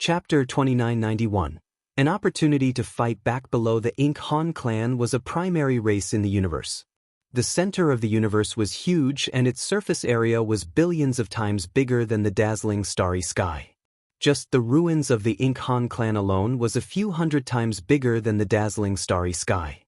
Chapter 2991. An opportunity to fight back. Below the Ink Han clan was a primary race in the universe. The center of the universe was huge and its surface area was billions of times bigger than the dazzling starry sky. Just the ruins of the Ink Han clan alone was a few hundred times bigger than the dazzling starry sky.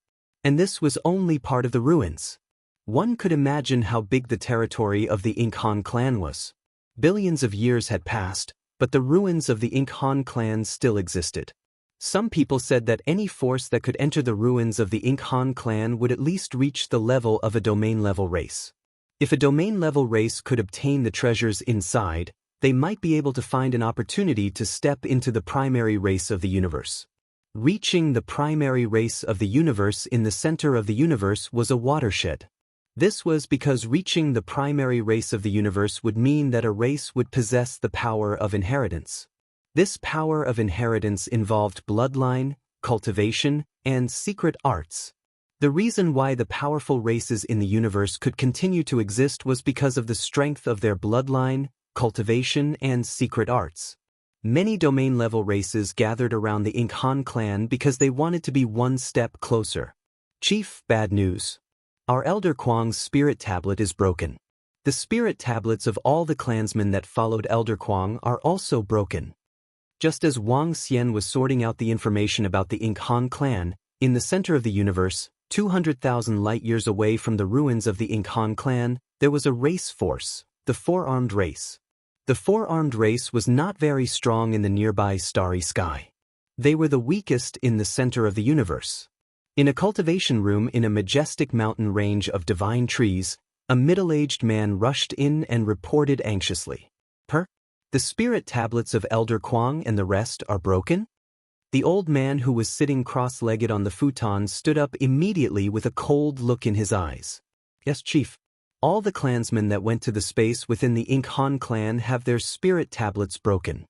And this was only part of the ruins. One could imagine how big the territory of the Ink Han clan was. Billions of years had passed, but the ruins of the Ink Han clan still existed. Some people said that any force that could enter the ruins of the Ink Han clan would at least reach the level of a domain-level race. If a domain-level race could obtain the treasures inside, they might be able to find an opportunity to step into the primary race of the universe. Reaching the primary race of the universe in the center of the universe was a watershed. This was because reaching the primary race of the universe would mean that a race would possess the power of inheritance. This power of inheritance involved bloodline, cultivation, and secret arts. The reason why the powerful races in the universe could continue to exist was because of the strength of their bloodline, cultivation, and secret arts. Many domain-level races gathered around the Ink Han clan because they wanted to be one step closer. Chief, bad news. Our Elder Kwang's spirit tablet is broken. The spirit tablets of all the clansmen that followed Elder Kwang are also broken. Just as Wang Xian was sorting out the information about the Ink Han clan, in the center of the universe, 200,000 light-years away from the ruins of the Ink Han clan, there was a race force, the Four-Armed Race. The Four-Armed Race was not very strong in the nearby starry sky. They were the weakest in the center of the universe. In a cultivation room in a majestic mountain range of divine trees, a middle-aged man rushed in and reported anxiously. The spirit tablets of Elder Kwang and the rest are broken? The old man who was sitting cross-legged on the futon stood up immediately with a cold look in his eyes. Yes, Chief. All the clansmen that went to the space within the Ink Han clan have their spirit tablets broken.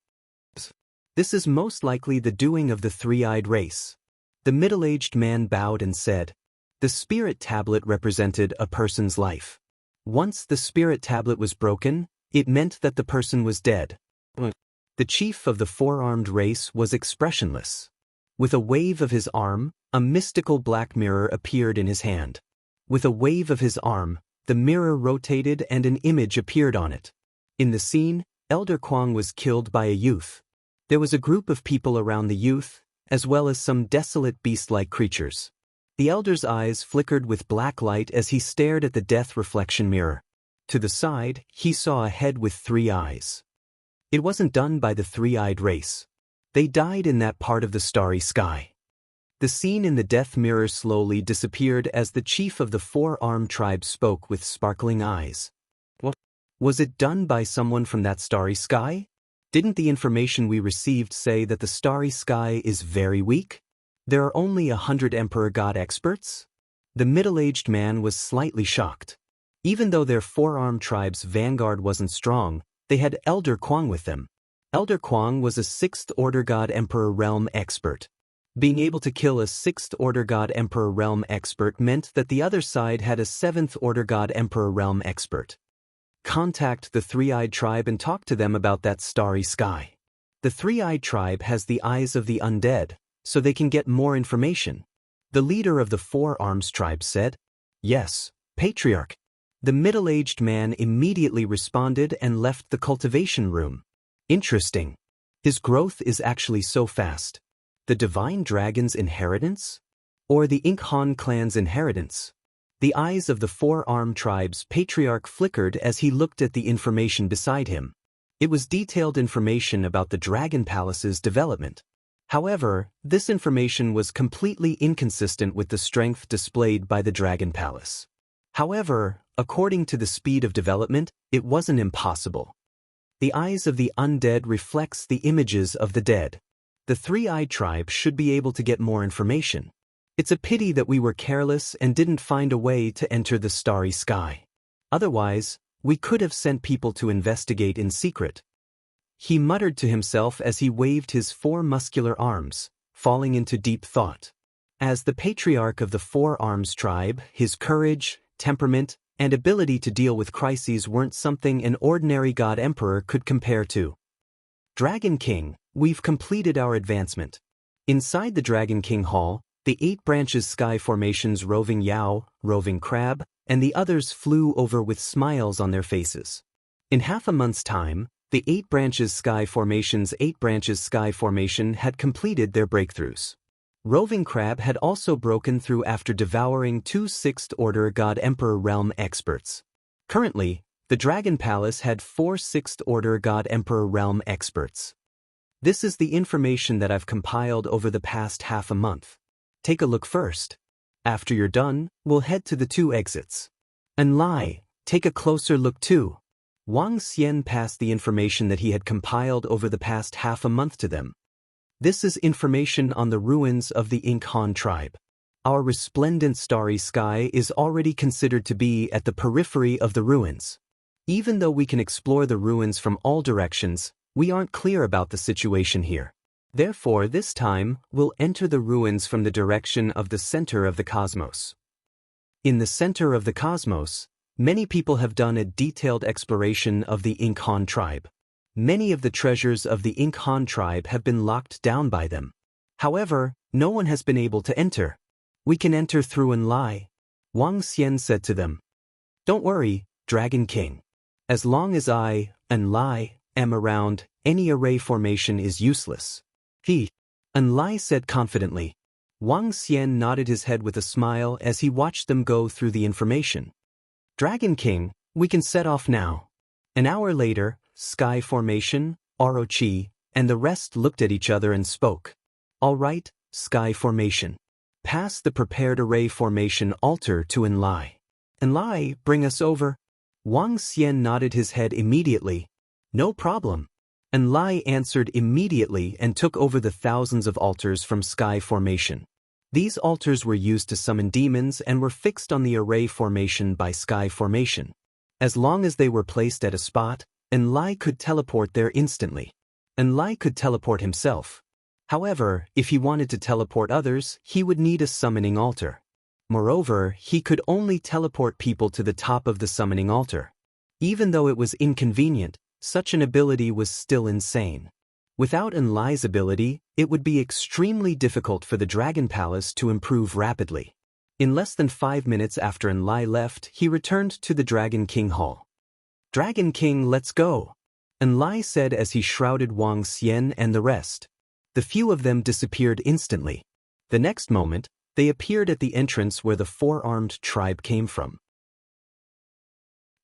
This is most likely the doing of the three-eyed race. The middle-aged man bowed and said, the spirit tablet represented a person's life. Once the spirit tablet was broken, it meant that the person was dead. The chief of the Four-Armed Race was expressionless. With a wave of his arm, a mystical black mirror appeared in his hand. With a wave of his arm, the mirror rotated and an image appeared on it. In the scene, Elder Kwang was killed by a youth. There was a group of people around the youth, as well as some desolate beast-like creatures. The elder's eyes flickered with black light as he stared at the death reflection mirror. To the side, he saw a head with 3 eyes. It wasn't done by the three-eyed race. They died in that part of the starry sky. The scene in the death mirror slowly disappeared as the chief of the Four-Armed tribe spoke with sparkling eyes. What? Was it done by someone from that starry sky? Didn't the information we received say that the starry sky is very weak? There are only 100 Emperor God experts? The middle-aged man was slightly shocked. Even though their Four-Armed tribe's vanguard wasn't strong, they had Elder Kwang with them. Elder Kwang was a 6th Order God Emperor Realm expert. Being able to kill a 6th Order God Emperor Realm expert meant that the other side had a 7th Order God Emperor Realm expert. Contact the Three-Eyed Tribe and talk to them about that starry sky. The Three-Eyed Tribe has the eyes of the undead, so they can get more information. The leader of the Four Arms Tribe said, Yes, Patriarch. The middle-aged man immediately responded and left the cultivation room. Interesting. His growth is actually so fast. The Divine Dragon's inheritance? Or the Ink Han clan's inheritance? The eyes of the Four-Armed Tribe's patriarch flickered as he looked at the information beside him. It was detailed information about the Dragon Palace's development. However, this information was completely inconsistent with the strength displayed by the Dragon Palace. However, according to the speed of development, it wasn't impossible. The eyes of the undead reflects the images of the dead. The Three-Eyed Tribe should be able to get more information. It's a pity that we were careless and didn't find a way to enter the starry sky. Otherwise, we could have sent people to investigate in secret. He muttered to himself as he waved his 4 muscular arms, falling into deep thought. As the patriarch of the Four Arms Tribe, his courage, temperament, and ability to deal with crises weren't something an ordinary God Emperor could compare to. Dragon King, we've completed our advancement. Inside the Dragon King Hall, the 8 branches sky formations roving Yao, roving crab, and the others flew over with smiles on their faces. In half a month's time, the 8 branches sky formation's 8 branches sky formation had completed their breakthroughs. Roving crab had also broken through after devouring 2 6th-order God Emperor realm experts. Currently, the Dragon Palace had 4 6th-order God Emperor realm experts. This is the information that I've compiled over the past half a month. Take a look first. After you're done, we'll head to the 2 exits. And Lai, take a closer look too. Wang Xian passed the information that he had compiled over the past half a month to them. This is information on the ruins of the Ink Han tribe. Our resplendent starry sky is already considered to be at the periphery of the ruins. Even though we can explore the ruins from all directions, we aren't clear about the situation here. Therefore, this time, we'll enter the ruins from the direction of the center of the cosmos. In the center of the cosmos, many people have done a detailed exploration of the Ink Han tribe. Many of the treasures of the Ink Han tribe have been locked down by them. However, no one has been able to enter. We can enter through Enlai. Wang Xian said to them. Don't worry, Dragon King. As long as I, Enlai, am around, any array formation is useless. Enlai said confidently. Wang Xian nodded his head with a smile as he watched them go through the information. Dragon King, we can set off now. An hour later, Sky Formation, Orochi, and the rest looked at each other and spoke. All right, Sky Formation. Pass the prepared array formation altar to Enlai. Enlai, bring us over. Wang Xian nodded his head immediately. No problem. Enlai answered immediately and took over the thousands of altars from Sky Formation. These altars were used to summon demons and were fixed on the array formation by Sky Formation. As long as they were placed at a spot, Enlai could teleport there instantly. Enlai could teleport himself. However, if he wanted to teleport others, he would need a summoning altar. Moreover, he could only teleport people to the top of the summoning altar. Even though it was inconvenient, such an ability was still insane. Without Enlai's ability, it would be extremely difficult for the Dragon Palace to improve rapidly. In less than 5 minutes after Enlai left, he returned to the Dragon King Hall. Dragon King, let's go, Enlai said as he shrouded Wang Xian and the rest. The few of them disappeared instantly. The next moment, they appeared at the entrance where the 4-armed tribe came from.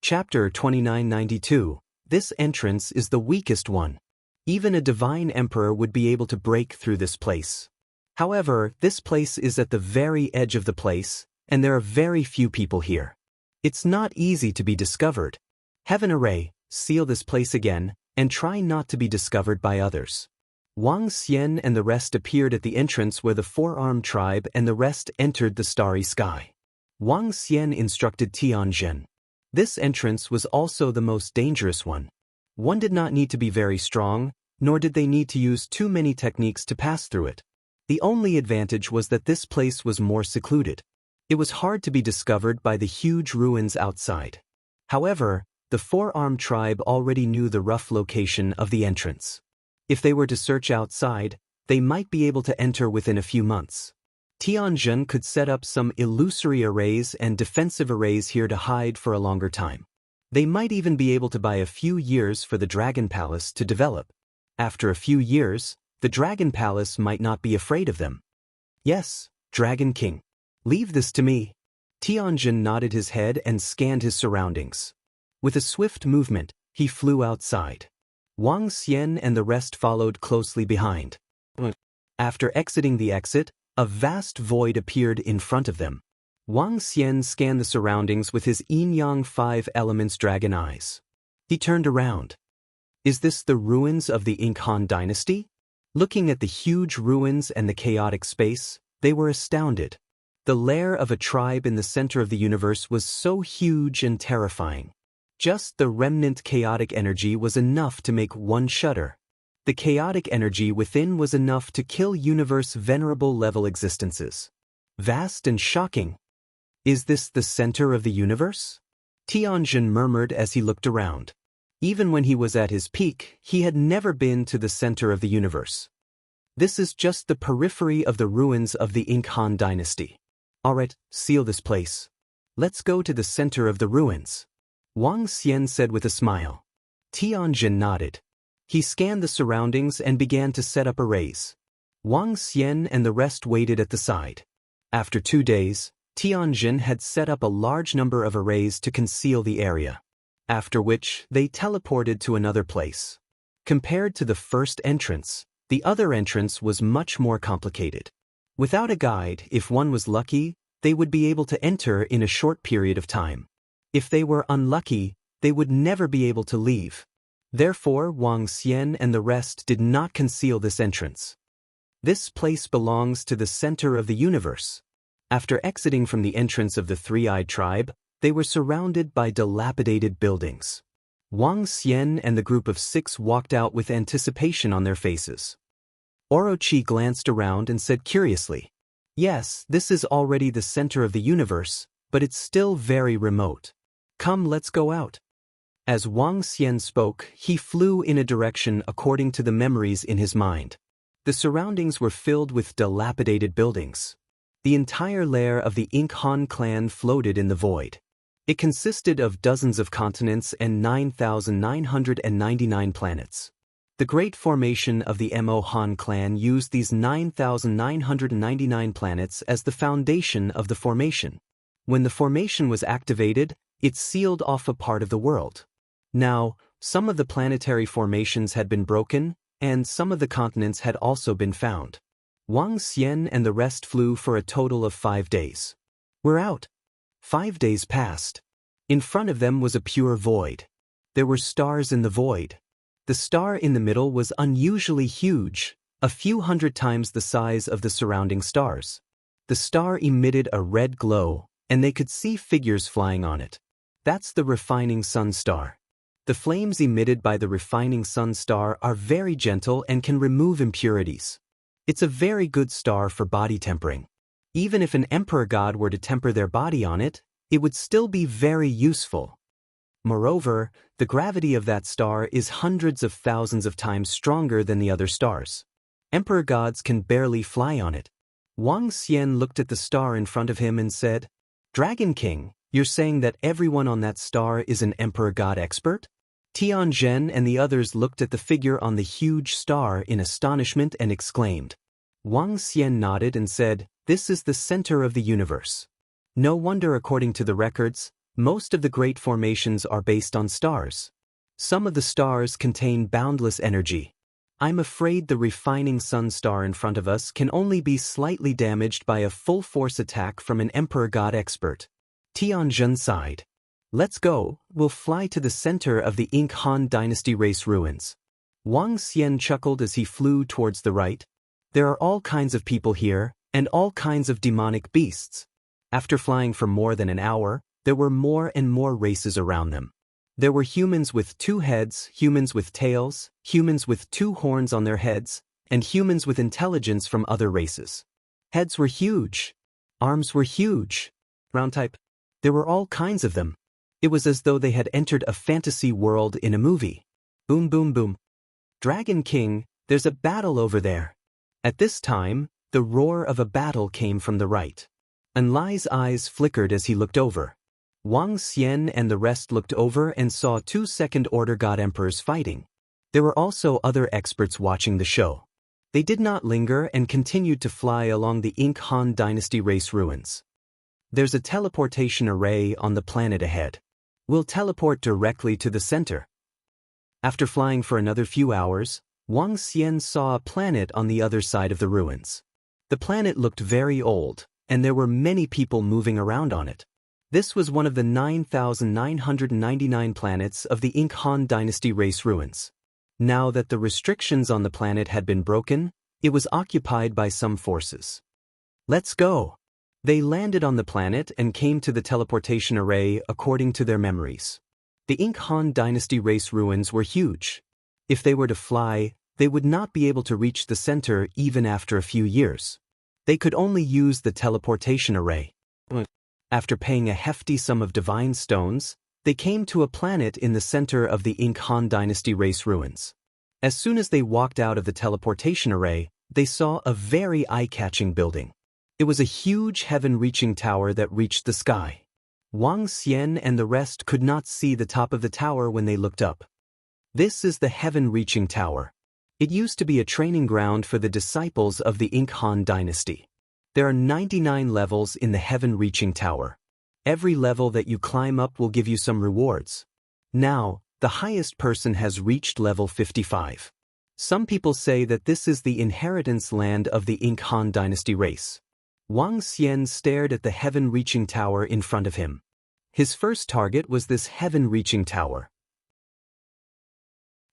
Chapter 2992. This entrance is the weakest one. Even a divine emperor would be able to break through this place. However, this place is at the very edge of the place, and there are very few people here. It's not easy to be discovered. Have an array, seal this place again, and try not to be discovered by others. Wang Xian and the rest appeared at the entrance where the 4-armed tribe and the rest entered the starry sky. Wang Xian instructed Tianzhen. This entrance was also the most dangerous one. One did not need to be very strong, nor did they need to use too many techniques to pass through it. The only advantage was that this place was more secluded. It was hard to be discovered by the huge ruins outside. However, the 4-armed tribe already knew the rough location of the entrance. If they were to search outside, they might be able to enter within a few months. Tianzhen could set up some illusory arrays and defensive arrays here to hide for a longer time. They might even be able to buy a few years for the Dragon Palace to develop. After a few years, the Dragon Palace might not be afraid of them. Yes, Dragon King. Leave this to me. Tianzhen nodded his head and scanned his surroundings. With a swift movement, he flew outside. Wang Xian and the rest followed closely behind. After exiting the exit, a vast void appeared in front of them. Wang Xian scanned the surroundings with his yin-yang 5 elements dragon eyes. He turned around. Is this the ruins of the Ink Han dynasty? Looking at the huge ruins and the chaotic space, they were astounded. The lair of a tribe in the center of the universe was so huge and terrifying. Just the remnant chaotic energy was enough to make one shudder. The chaotic energy within was enough to kill universe venerable level existences. Vast and shocking. Is this the center of the universe? Tianzhen murmured as he looked around. Even when he was at his peak, he had never been to the center of the universe. This is just the periphery of the ruins of the Ink Han dynasty. Alright, seal this place. Let's go to the center of the ruins. Wang Xian said with a smile. Tianjin nodded. He scanned the surroundings and began to set up arrays. Wang Xian and the rest waited at the side. After 2 days, Tianjin had set up a large number of arrays to conceal the area. After which, they teleported to another place. Compared to the first entrance, the other entrance was much more complicated. Without a guide, if one was lucky, they would be able to enter in a short period of time. If they were unlucky, they would never be able to leave. Therefore, Wang Xian and the rest did not conceal this entrance. This place belongs to the center of the universe. After exiting from the entrance of the three-eyed tribe, they were surrounded by dilapidated buildings. Wang Xian and the group of 6 walked out with anticipation on their faces. Orochi glanced around and said curiously, "Yes, this is already the center of the universe, but it's still very remote. Come, let's go out." As Wang Xian spoke, he flew in a direction according to the memories in his mind. The surroundings were filled with dilapidated buildings. The entire lair of the Ink Han clan floated in the void. It consisted of dozens of continents and 9,999 planets. The great formation of the Mo Han clan used these 9,999 planets as the foundation of the formation. When the formation was activated, it sealed off a part of the world. Now, some of the planetary formations had been broken, and some of the continents had also been found. Wang Xian and the rest flew for a total of 5 days. "We're out." 5 days passed. In front of them was a pure void. There were stars in the void. The star in the middle was unusually huge, a few hundred times the size of the surrounding stars. The star emitted a red glow, and they could see figures flying on it. That's the refining sun star. The flames emitted by the refining sun star are very gentle and can remove impurities. It's a very good star for body tempering. Even if an emperor god were to temper their body on it, it would still be very useful. Moreover, the gravity of that star is hundreds of thousands of times stronger than the other stars. Emperor gods can barely fly on it. Wang Xian looked at the star in front of him and said, "Dragon King, you're saying that everyone on that star is an emperor god expert?" Tianjin and the others looked at the figure on the huge star in astonishment and exclaimed. Wang Xian nodded and said, "This is the center of the universe. No wonder, according to the records, most of the great formations are based on stars. Some of the stars contain boundless energy. I'm afraid the refining sun star in front of us can only be slightly damaged by a full-force attack from an emperor god expert." Tianjin sighed. "Let's go, we'll fly to the center of the Ink Han dynasty race ruins." Wang Xian chuckled as he flew towards the right. "There are all kinds of people here, and all kinds of demonic beasts." After flying for more than an hour, there were more and more races around them. There were humans with 2 heads, humans with tails, humans with 2 horns on their heads, and humans with intelligence from other races. Heads were huge. Arms were huge. Round type. There were all kinds of them. It was as though they had entered a fantasy world in a movie. Boom, boom, boom. "Dragon King, there's a battle over there." At this time, the roar of a battle came from the right. Enlai's eyes flickered as he looked over. Wang Xian and the rest looked over and saw 2 second-order god emperors fighting. There were also other experts watching the show. They did not linger and continued to fly along the Ink Han dynasty race ruins. "There's a teleportation array on the planet ahead. We'll teleport directly to the center." After flying for another few hours, Wang Xian saw a planet on the other side of the ruins. The planet looked very old, and there were many people moving around on it. This was one of the 9,999 planets of the Ink Han dynasty race ruins. Now that the restrictions on the planet had been broken, it was occupied by some forces. "Let's go." They landed on the planet and came to the teleportation array according to their memories. The Ink Han dynasty race ruins were huge. If they were to fly, they would not be able to reach the center even after a few years. They could only use the teleportation array. After paying a hefty sum of divine stones, They came to a planet in the center of the Ink Han Dynasty race ruins. As soon as they walked out of the teleportation array, they saw a very eye-catching building. It was a huge heaven-reaching tower that reached the sky. Wang Xian and the rest could not see the top of the tower when they looked up. This is the heaven-reaching tower. It used to be a training ground for the disciples of the Ink Han Dynasty. There are 99 levels in the heaven-reaching tower. Every level that you climb up will give you some rewards. Now, the highest person has reached level 55. Some people say that this is the inheritance land of the Ink Han Dynasty race. Wang Xian stared at the heaven-reaching tower in front of him. His first target was this heaven-reaching tower.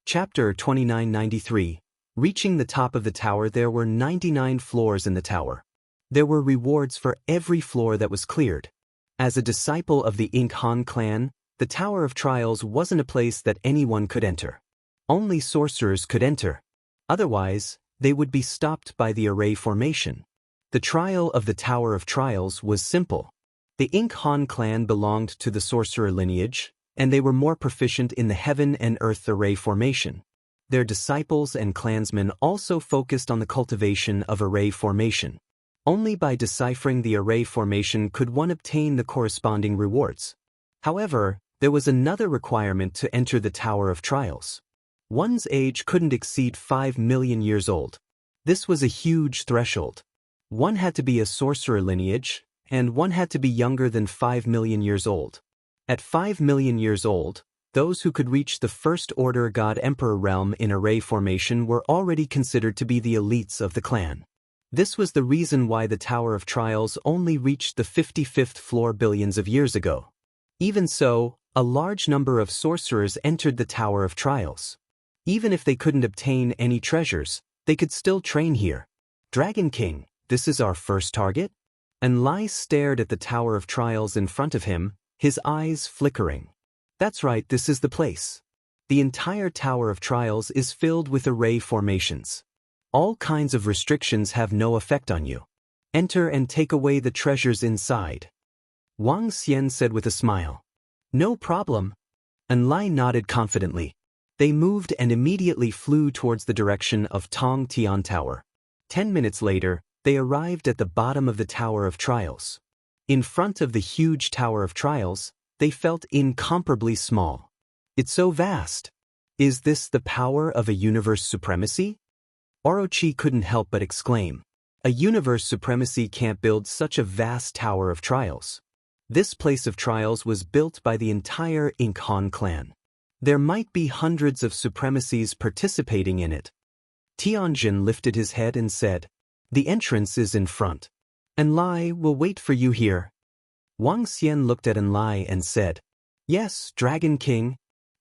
Chapter 2993. Reaching the top of the tower, there were 99 floors in the tower. There were rewards for every floor that was cleared. As a disciple of the Ink Han clan, the Tower of Trials wasn't a place that anyone could enter. Only sorcerers could enter. Otherwise, they would be stopped by the array formation. The trial of the Tower of Trials was simple. The Ink Han clan belonged to the sorcerer lineage, and they were more proficient in the heaven and earth array formation. Their disciples and clansmen also focused on the cultivation of array formation. Only by deciphering the array formation could one obtain the corresponding rewards. However, there was another requirement to enter the Tower of Trials. One's age couldn't exceed 5 million years old. This was a huge threshold. One had to be a sorcerer lineage, and one had to be younger than 5 million years old. At 5 million years old, those who could reach the First Order God-Emperor realm in array formation were already considered to be the elites of the clan. This was the reason why the Tower of Trials only reached the 55th floor billions of years ago. Even so, a large number of sorcerers entered the Tower of Trials. Even if they couldn't obtain any treasures, they could still train here. Dragon King, this is our first target? And Lai stared at the Tower of Trials in front of him, his eyes flickering. That's right, this is the place. The entire Tower of Trials is filled with array formations. All kinds of restrictions have no effect on you. Enter and take away the treasures inside. Wang Xian said with a smile. No problem. And Lai nodded confidently. They moved and immediately flew towards the direction of Tong Tian Tower. 10 minutes later, they arrived at the bottom of the Tower of Trials. In front of the huge Tower of Trials, they felt incomparably small. It's so vast. Is this the power of a universe supremacy? Orochi couldn't help but exclaim. A universe supremacy can't build such a vast Tower of Trials. This place of trials was built by the entire Ink Han clan. There might be hundreds of supremacies participating in it. Tianjin lifted his head and said, the entrance is in front. Enlai will wait for you here. Wang Xian looked at Enlai and said, yes, Dragon King.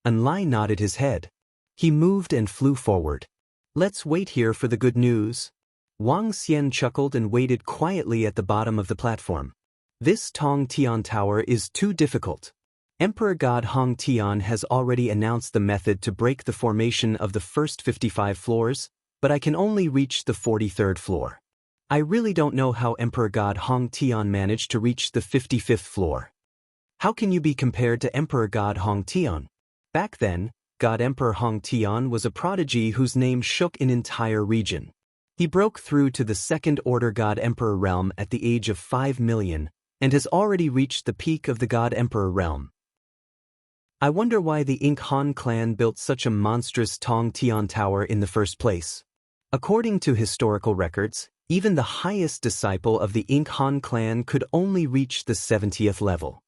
Enlai nodded his head. He moved and flew forward. Let's wait here for the good news. Wang Xian chuckled and waited quietly at the bottom of the platform. This Tong Tian Tower is too difficult. Emperor God Hong Tian has already announced the method to break the formation of the first 55 floors, but I can only reach the 43rd floor. I really don't know how Emperor God Hong Tian managed to reach the 55th floor. How can you be compared to Emperor God Hong Tian? Back then, God Emperor Hong Tian was a prodigy whose name shook an entire region. He broke through to the Second Order God Emperor realm at the age of 5 million, and has already reached the peak of the God Emperor realm. I wonder why the Ink Han clan built such a monstrous Tong Tian Tower in the first place. According to historical records, even the highest disciple of the Ink Han clan could only reach the 70th level.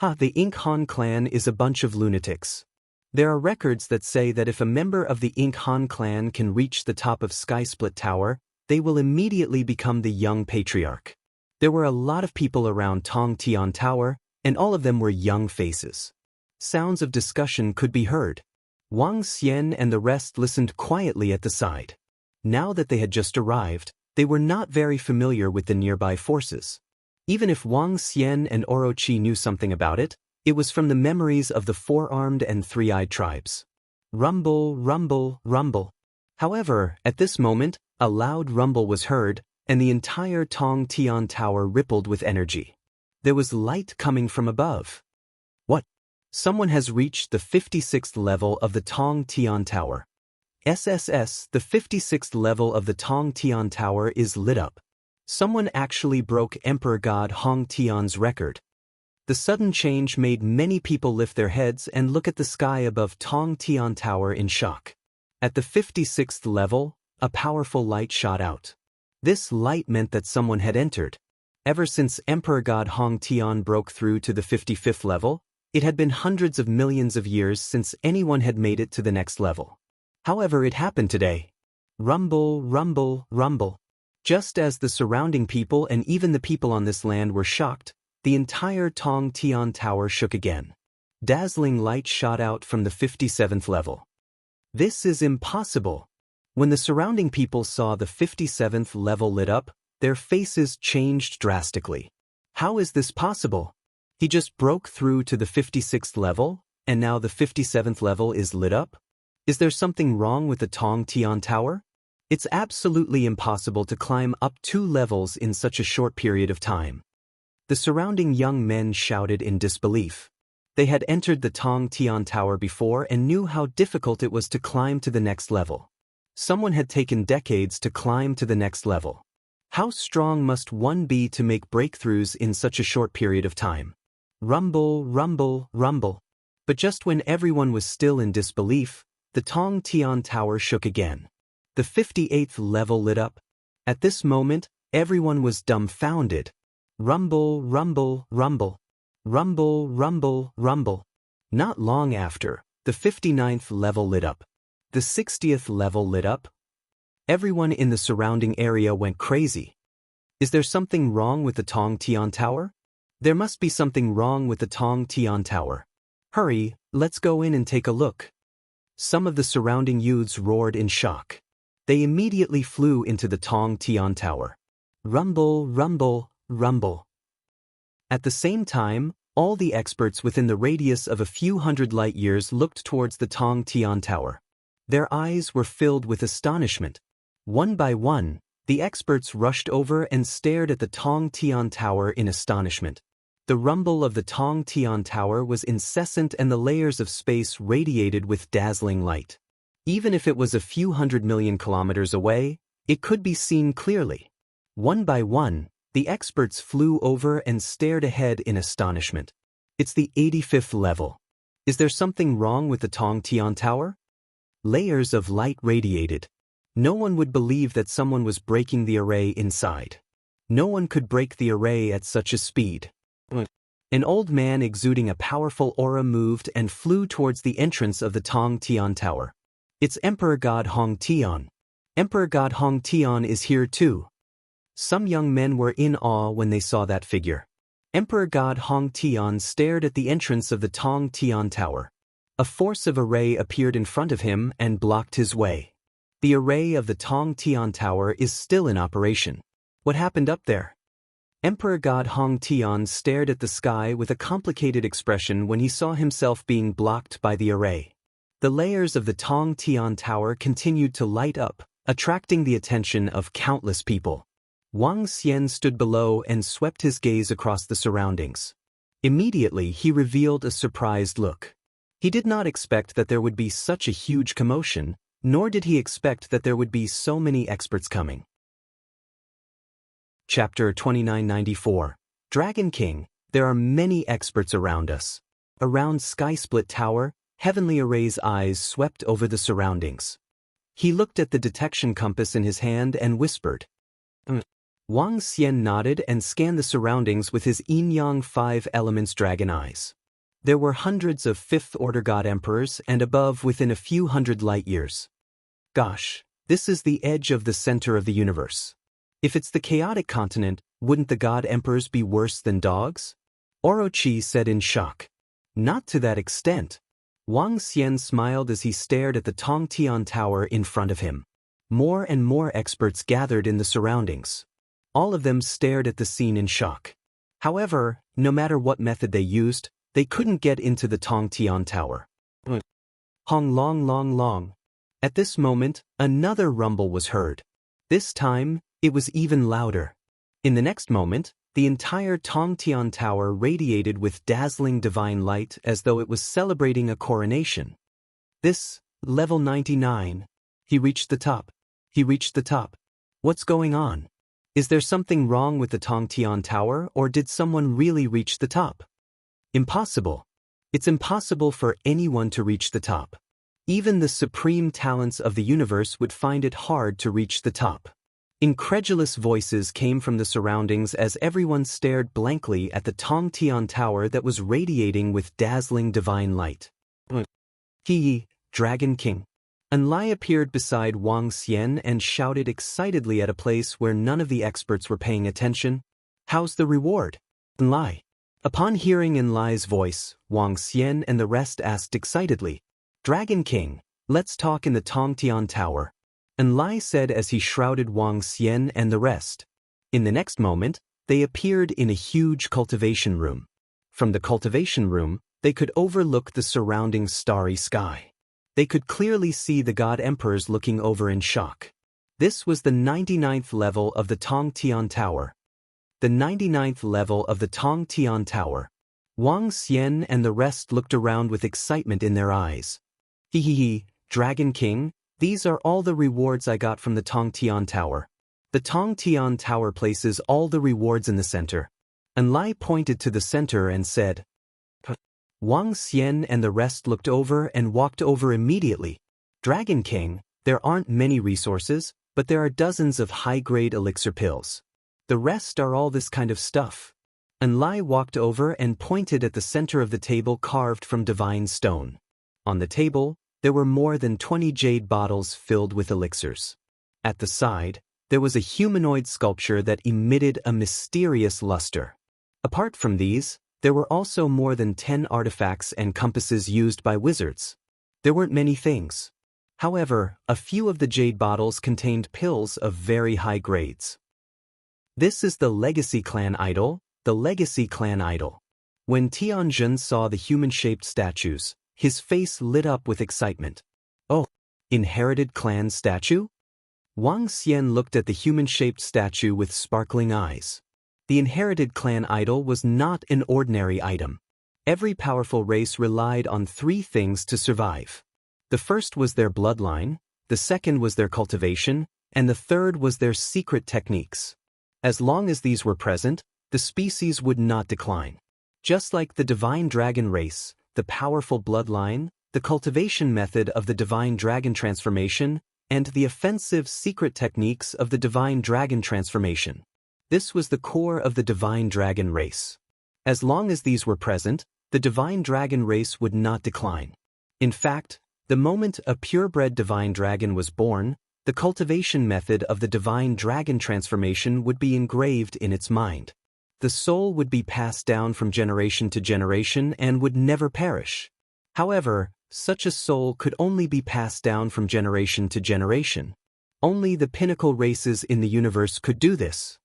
The Ink Han clan is a bunch of lunatics. There are records that say that if a member of the Ink Han clan can reach the top of Skysplit Tower, they will immediately become the young patriarch. There were a lot of people around Tong Tian Tower, and all of them were young faces. Sounds of discussion could be heard. Wang Xian and the rest listened quietly at the side. Now that they had just arrived, they were not very familiar with the nearby forces. Even if Wang Xian and Orochi knew something about it, it was from the memories of the four-armed and three-eyed tribes. Rumble, rumble, rumble. However, at this moment, a loud rumble was heard, and the entire Tong Tian Tower rippled with energy. There was light coming from above. What? Someone has reached the 56th level of the Tong Tian Tower. SSS, the 56th level of the Tong Tian Tower is lit up. Someone actually broke Emperor God Hong Tian's record. The sudden change made many people lift their heads and look at the sky above Tong Tian Tower in shock. At the 56th level, a powerful light shot out. This light meant that someone had entered. Ever since Emperor God Hong Tian broke through to the 55th level, it had been hundreds of millions of years since anyone had made it to the next level. However, it happened today. Rumble, rumble, rumble. Just as the surrounding people and even the people on this land were shocked, the entire Tong Tian Tower shook again. Dazzling light shot out from the 57th level. This is impossible. When the surrounding people saw the 57th level lit up, their faces changed drastically. How is this possible? He just broke through to the 56th level, and now the 57th level is lit up? Is there something wrong with the Tong Tian Tower? It's absolutely impossible to climb up 2 levels in such a short period of time. The surrounding young men shouted in disbelief. They had entered the Tong Tian Tower before and knew how difficult it was to climb to the next level. Someone had taken decades to climb to the next level. How strong must one be to make breakthroughs in such a short period of time? Rumble, rumble, rumble. But just when everyone was still in disbelief, the Tong Tian Tower shook again. The 58th level lit up. At this moment, everyone was dumbfounded. Rumble, rumble, rumble. Rumble, rumble, rumble. Not long after, the 59th level lit up. The 60th level lit up. Everyone in the surrounding area went crazy. Is there something wrong with the Tong Tian Tower? There must be something wrong with the Tong Tian Tower. Hurry, let's go in and take a look. Some of the surrounding youths roared in shock. They immediately flew into the Tong Tian Tower. Rumble, rumble, rumble. At the same time, all the experts within the radius of a few hundred light years looked towards the Tong Tian Tower. Their eyes were filled with astonishment. One by one, the experts rushed over and stared at the Tong Tian Tower in astonishment. The rumble of the Tong Tian Tower was incessant and the layers of space radiated with dazzling light. Even if it was a few 100 million kilometers away, it could be seen clearly. One by one, the experts flew over and stared ahead in astonishment. It's the 85th level. Is there something wrong with the Tong Tian Tower? Layers of light radiated. No one would believe that someone was breaking the array inside. No one could break the array at such a speed. An old man exuding a powerful aura moved and flew towards the entrance of the Tong Tian Tower. It's Emperor God Hong Tian. Emperor God Hong Tian is here too. Some young men were in awe when they saw that figure. Emperor God Hong Tian stared at the entrance of the Tong Tian Tower. A force of array appeared in front of him and blocked his way. The array of the Tong Tian Tower is still in operation. What happened up there? Emperor God Hong Tian stared at the sky with a complicated expression when he saw himself being blocked by the array. The layers of the Tong Tian Tower continued to light up, attracting the attention of countless people. Wang Xian stood below and swept his gaze across the surroundings. Immediately, he revealed a surprised look. He did not expect that there would be such a huge commotion, nor did he expect that there would be so many experts coming. Chapter 2994. Dragon King, there are many experts around us. Around Skysplit Tower, Heavenly Array's eyes swept over the surroundings. He looked at the detection compass in his hand and whispered. Wang Xian nodded and scanned the surroundings with his yin-yang 5 elements dragon eyes. There were hundreds of fifth-order god emperors and above within a few hundred light years. Gosh, this is the edge of the center of the universe. If it's the chaotic continent, wouldn't the god emperors be worse than dogs? Orochi said in shock. Not to that extent. Wang Xian smiled as he stared at the Tong Tian Tower in front of him. More and more experts gathered in the surroundings. All of them stared at the scene in shock. However, no matter what method they used, they couldn't get into the Tong Tian Tower. Hong long long long. At this moment, another rumble was heard. This time, it was even louder. In the next moment, The entire Tongtian Tower radiated with dazzling divine light as though it was celebrating a coronation. This, level 99. He reached the top. He reached the top. What's going on? Is there something wrong with the Tongtian Tower, or did someone really reach the top? Impossible. It's impossible for anyone to reach the top. Even the supreme talents of the universe would find it hard to reach the top. Incredulous voices came from the surroundings as everyone stared blankly at the Tongtian Tower that was radiating with dazzling divine light. Dragon King. Enlai appeared beside Wang Xian and shouted excitedly at a place where none of the experts were paying attention. How's the reward? Enlai. Upon hearing Enlai's voice, Wang Xian and the rest asked excitedly, Dragon King, let's talk in the Tongtian Tower. Enlai said as he shrouded Wang Xian and the rest. In the next moment, they appeared in a huge cultivation room. From the cultivation room, they could overlook the surrounding starry sky. They could clearly see the God Emperors looking over in shock. This was the 99th level of the Tongtian Tower. The 99th level of the Tongtian Tower. Wang Xian and the rest looked around with excitement in their eyes. Dragon King, these are all the rewards I got from the Tongtian Tower. The Tongtian Tower places all the rewards in the center. Enlai pointed to the center and said. Wang Xian and the rest looked over and walked over immediately. Dragon King, there aren't many resources, but there are dozens of high-grade elixir pills. The rest are all this kind of stuff. Enlai walked over and pointed at the center of the table carved from divine stone. On the table, there were more than 20 jade bottles filled with elixirs. At the side, there was a humanoid sculpture that emitted a mysterious luster. Apart from these, there were also more than 10 artifacts and compasses used by wizards. There weren't many things. However, a few of the jade bottles contained pills of very high grades. This is the Legacy Clan Idol, the Legacy Clan Idol. When Tianjin saw the human-shaped statues, his face lit up with excitement. Oh, inherited clan statue? Wang Xian looked at the human-shaped statue with sparkling eyes. The inherited clan idol was not an ordinary item. Every powerful race relied on 3 things to survive. The first was their bloodline, the second was their cultivation, and the third was their secret techniques. As long as these were present, the species would not decline. Just like the divine dragon race, the powerful bloodline, the cultivation method of the divine dragon transformation, and the offensive secret techniques of the divine dragon transformation. This was the core of the divine dragon race. As long as these were present, the divine dragon race would not decline. In fact, the moment a purebred divine dragon was born, the cultivation method of the divine dragon transformation would be engraved in its mind. The soul would be passed down from generation to generation and would never perish. However, such a soul could only be passed down from generation to generation. Only the pinnacle races in the universe could do this.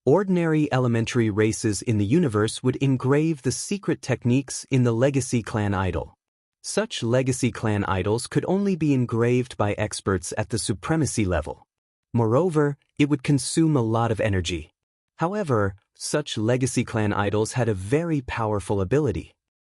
Ordinary elementary races in the universe would engrave the secret techniques in the Legacy Clan Idol. Such Legacy Clan idols could only be engraved by experts at the supremacy level. Moreover, it would consume a lot of energy. However, such Legacy Clan idols had a very powerful ability.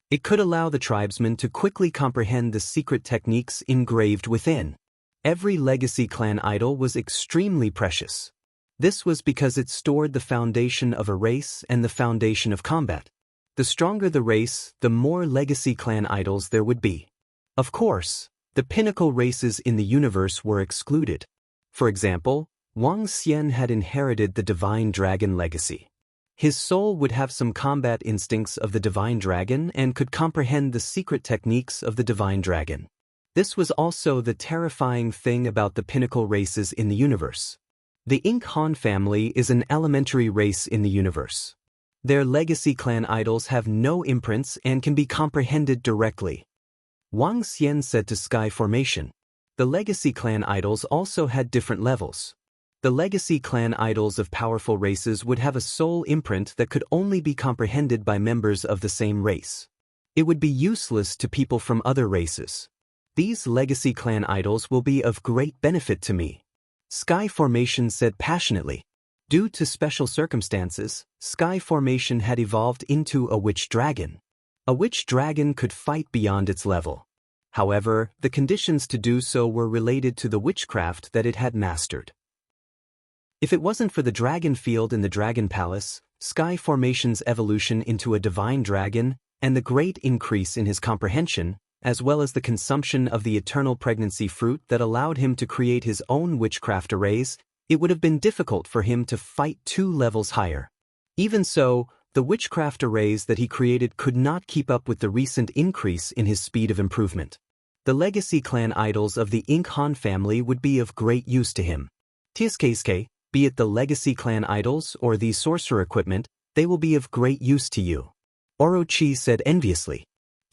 It could allow the tribesmen to quickly comprehend the secret techniques engraved within. Every Legacy Clan idol was extremely precious. This was because it stored the foundation of a race and the foundation of combat. The stronger the race, the more Legacy Clan idols there would be. Of course, the pinnacle races in the universe were excluded. For example, Wang Xian had inherited the Divine Dragon legacy. His soul would have some combat instincts of the Divine Dragon and could comprehend the secret techniques of the Divine Dragon. This was also the terrifying thing about the pinnacle races in the universe. The Ink Han family is an elementary race in the universe. Their Legacy Clan idols have no imprints and can be comprehended directly. Wang Xian said to Sky Formation. The Legacy Clan idols also had different levels. The Legacy Clan idols of powerful races would have a soul imprint that could only be comprehended by members of the same race. It would be useless to people from other races. These Legacy Clan idols will be of great benefit to me. Sky Formation said passionately. Due to special circumstances, Sky Formation had evolved into a witch dragon. A witch dragon could fight beyond its level. However, the conditions to do so were related to the witchcraft that it had mastered. If it wasn't for the dragon field in the Dragon Palace, Sky Formation's evolution into a divine dragon, and the great increase in his comprehension, as well as the consumption of the eternal pregnancy fruit that allowed him to create his own witchcraft arrays, it would have been difficult for him to fight 2 levels higher. Even so, the witchcraft arrays that he created could not keep up with the recent increase in his speed of improvement. The legacy clan idols of the Ink Han family would be of great use to him. Tsk, be it the legacy clan idols or the sorcerer equipment, they will be of great use to you. Orochi said enviously.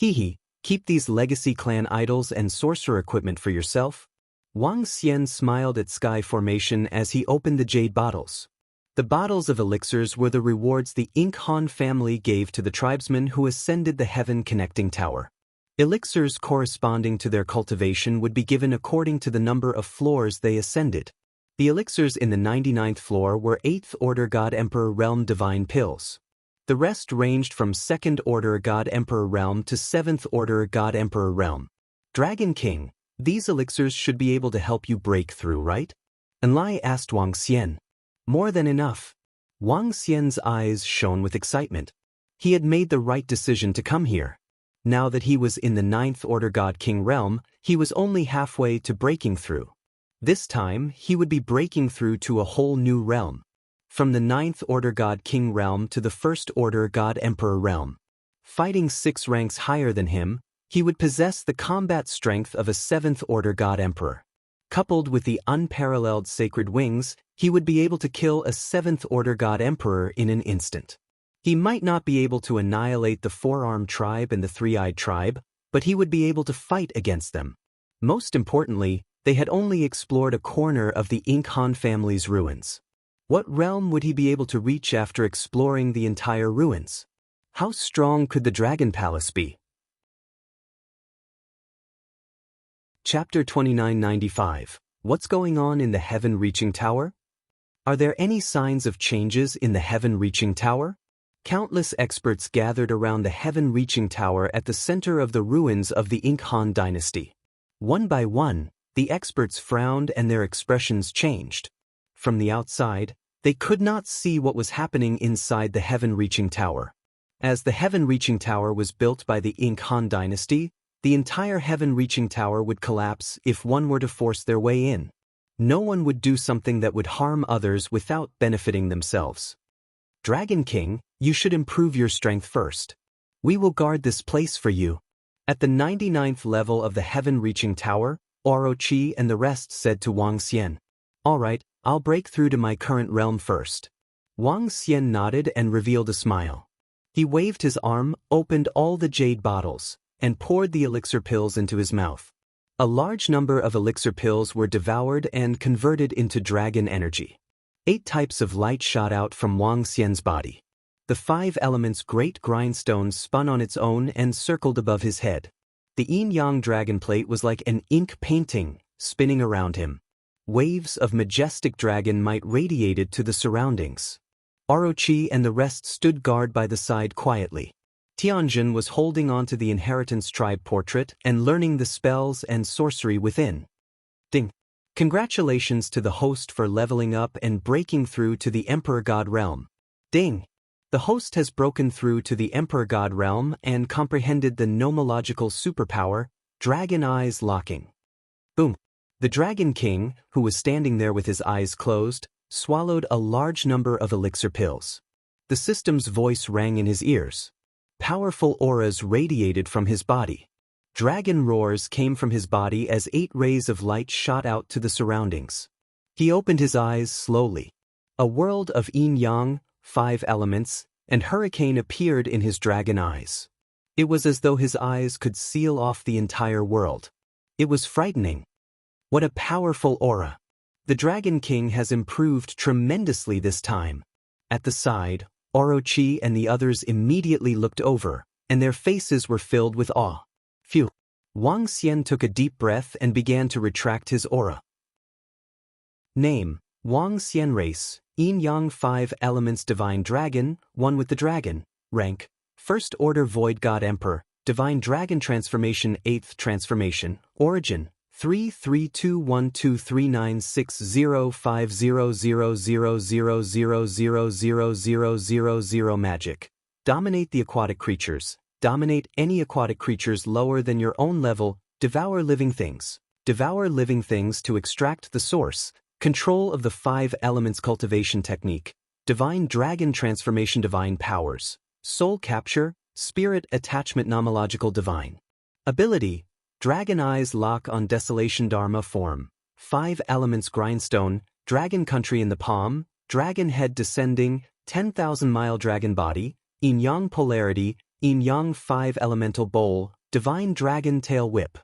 Hehe, keep these legacy clan idols and sorcerer equipment for yourself. Wang Xian smiled at Sky Formation as he opened the jade bottles. The bottles of elixirs were the rewards the Ink Han family gave to the tribesmen who ascended the heaven-connecting tower. Elixirs corresponding to their cultivation would be given according to the number of floors they ascended. The elixirs in the 99th floor were 8th Order God Emperor Realm Divine Pills. The rest ranged from 2nd Order God Emperor Realm to 7th Order God Emperor Realm. Dragon King, these elixirs should be able to help you break through, right? Enlai asked Wang Xian. More than enough. Wang Xian's eyes shone with excitement. He had made the right decision to come here. Now that he was in the 9th Order God King realm, he was only halfway to breaking through. This time, he would be breaking through to a whole new realm. From the 9th Order God King realm to the 1st Order God Emperor realm. Fighting 6 ranks higher than him, he would possess the combat strength of a 7th Order God Emperor. Coupled with the unparalleled sacred wings, he would be able to kill a 7th Order God Emperor in an instant. He might not be able to annihilate the 4-armed tribe and the 3-eyed tribe, but he would be able to fight against them. Most importantly, they had only explored a corner of the Ink Han family's ruins. What realm would he be able to reach after exploring the entire ruins? How strong could the Dragon Palace be? Chapter 2995. What's going on in the Heaven-Reaching Tower? Are there any signs of changes in the Heaven-Reaching Tower? Countless experts gathered around the Heaven-Reaching Tower at the center of the ruins of the Ink Han dynasty. One by one, the experts frowned and their expressions changed. From the outside, they could not see what was happening inside the Heaven-Reaching Tower. As the Heaven-Reaching Tower was built by the Ink Han dynasty, the entire Heaven-Reaching Tower would collapse if one were to force their way in. No one would do something that would harm others without benefiting themselves. Dragon King, you should improve your strength first. We will guard this place for you. At the 99th level of the Heaven-Reaching Tower, Orochi and the rest said to Wang Xian. All right, I'll break through to my current realm first. Wang Xian nodded and revealed a smile. He waved his arm, opened all the jade bottles, and poured the elixir pills into his mouth. A large number of elixir pills were devoured and converted into dragon energy. 8 types of light shot out from Wang Xian's body. The 5 elements' great grindstone spun on its own and circled above his head. The yin-yang dragon plate was like an ink painting, spinning around him. Waves of majestic dragon might radiated to the surroundings. Orochi and the rest stood guard by the side quietly. Tianjin was holding on to the Inheritance Tribe portrait and learning the spells and sorcery within. Ding! Congratulations to the host for leveling up and breaking through to the Emperor God realm. Ding! The host has broken through to the Emperor God realm and comprehended the nomological superpower, Dragon Eyes Locking. Boom! The Dragon King, who was standing there with his eyes closed, swallowed a large number of elixir pills. The system's voice rang in his ears. Powerful auras radiated from his body. Dragon roars came from his body as 8 rays of light shot out to the surroundings. He opened his eyes slowly. A world of yin-yang, 5 elements, and hurricane appeared in his dragon eyes. It was as though his eyes could seal off the entire world. It was frightening. What a powerful aura. The Dragon King has improved tremendously this time. At the side, Orochi and the others immediately looked over, and their faces were filled with awe. Phew! Wang Xian took a deep breath and began to retract his aura. Name: Wang Xian. Race: Yin-Yang 5 Elements Divine Dragon, one with the dragon. Rank, First Order Void God Emperor, Divine Dragon Transformation 8th Transformation. Origin, 3321239600000000000 Magic. Dominate the aquatic creatures. Dominate any aquatic creatures lower than your own level. Devour living things. Devour living things to extract the source. Control of the 5 elements cultivation technique. Divine Dragon Transformation Divine Powers. Soul Capture, Spirit Attachment Nomological Divine. Ability, Dragon Eyes Lock on Desolation Dharma Form. 5 Elements Grindstone, Dragon Country in the Palm, Dragon Head Descending, 10,000-mile Dragon Body, Yin-Yang Polarity, Yin-Yang 5 Elemental Bowl, Divine Dragon Tail Whip.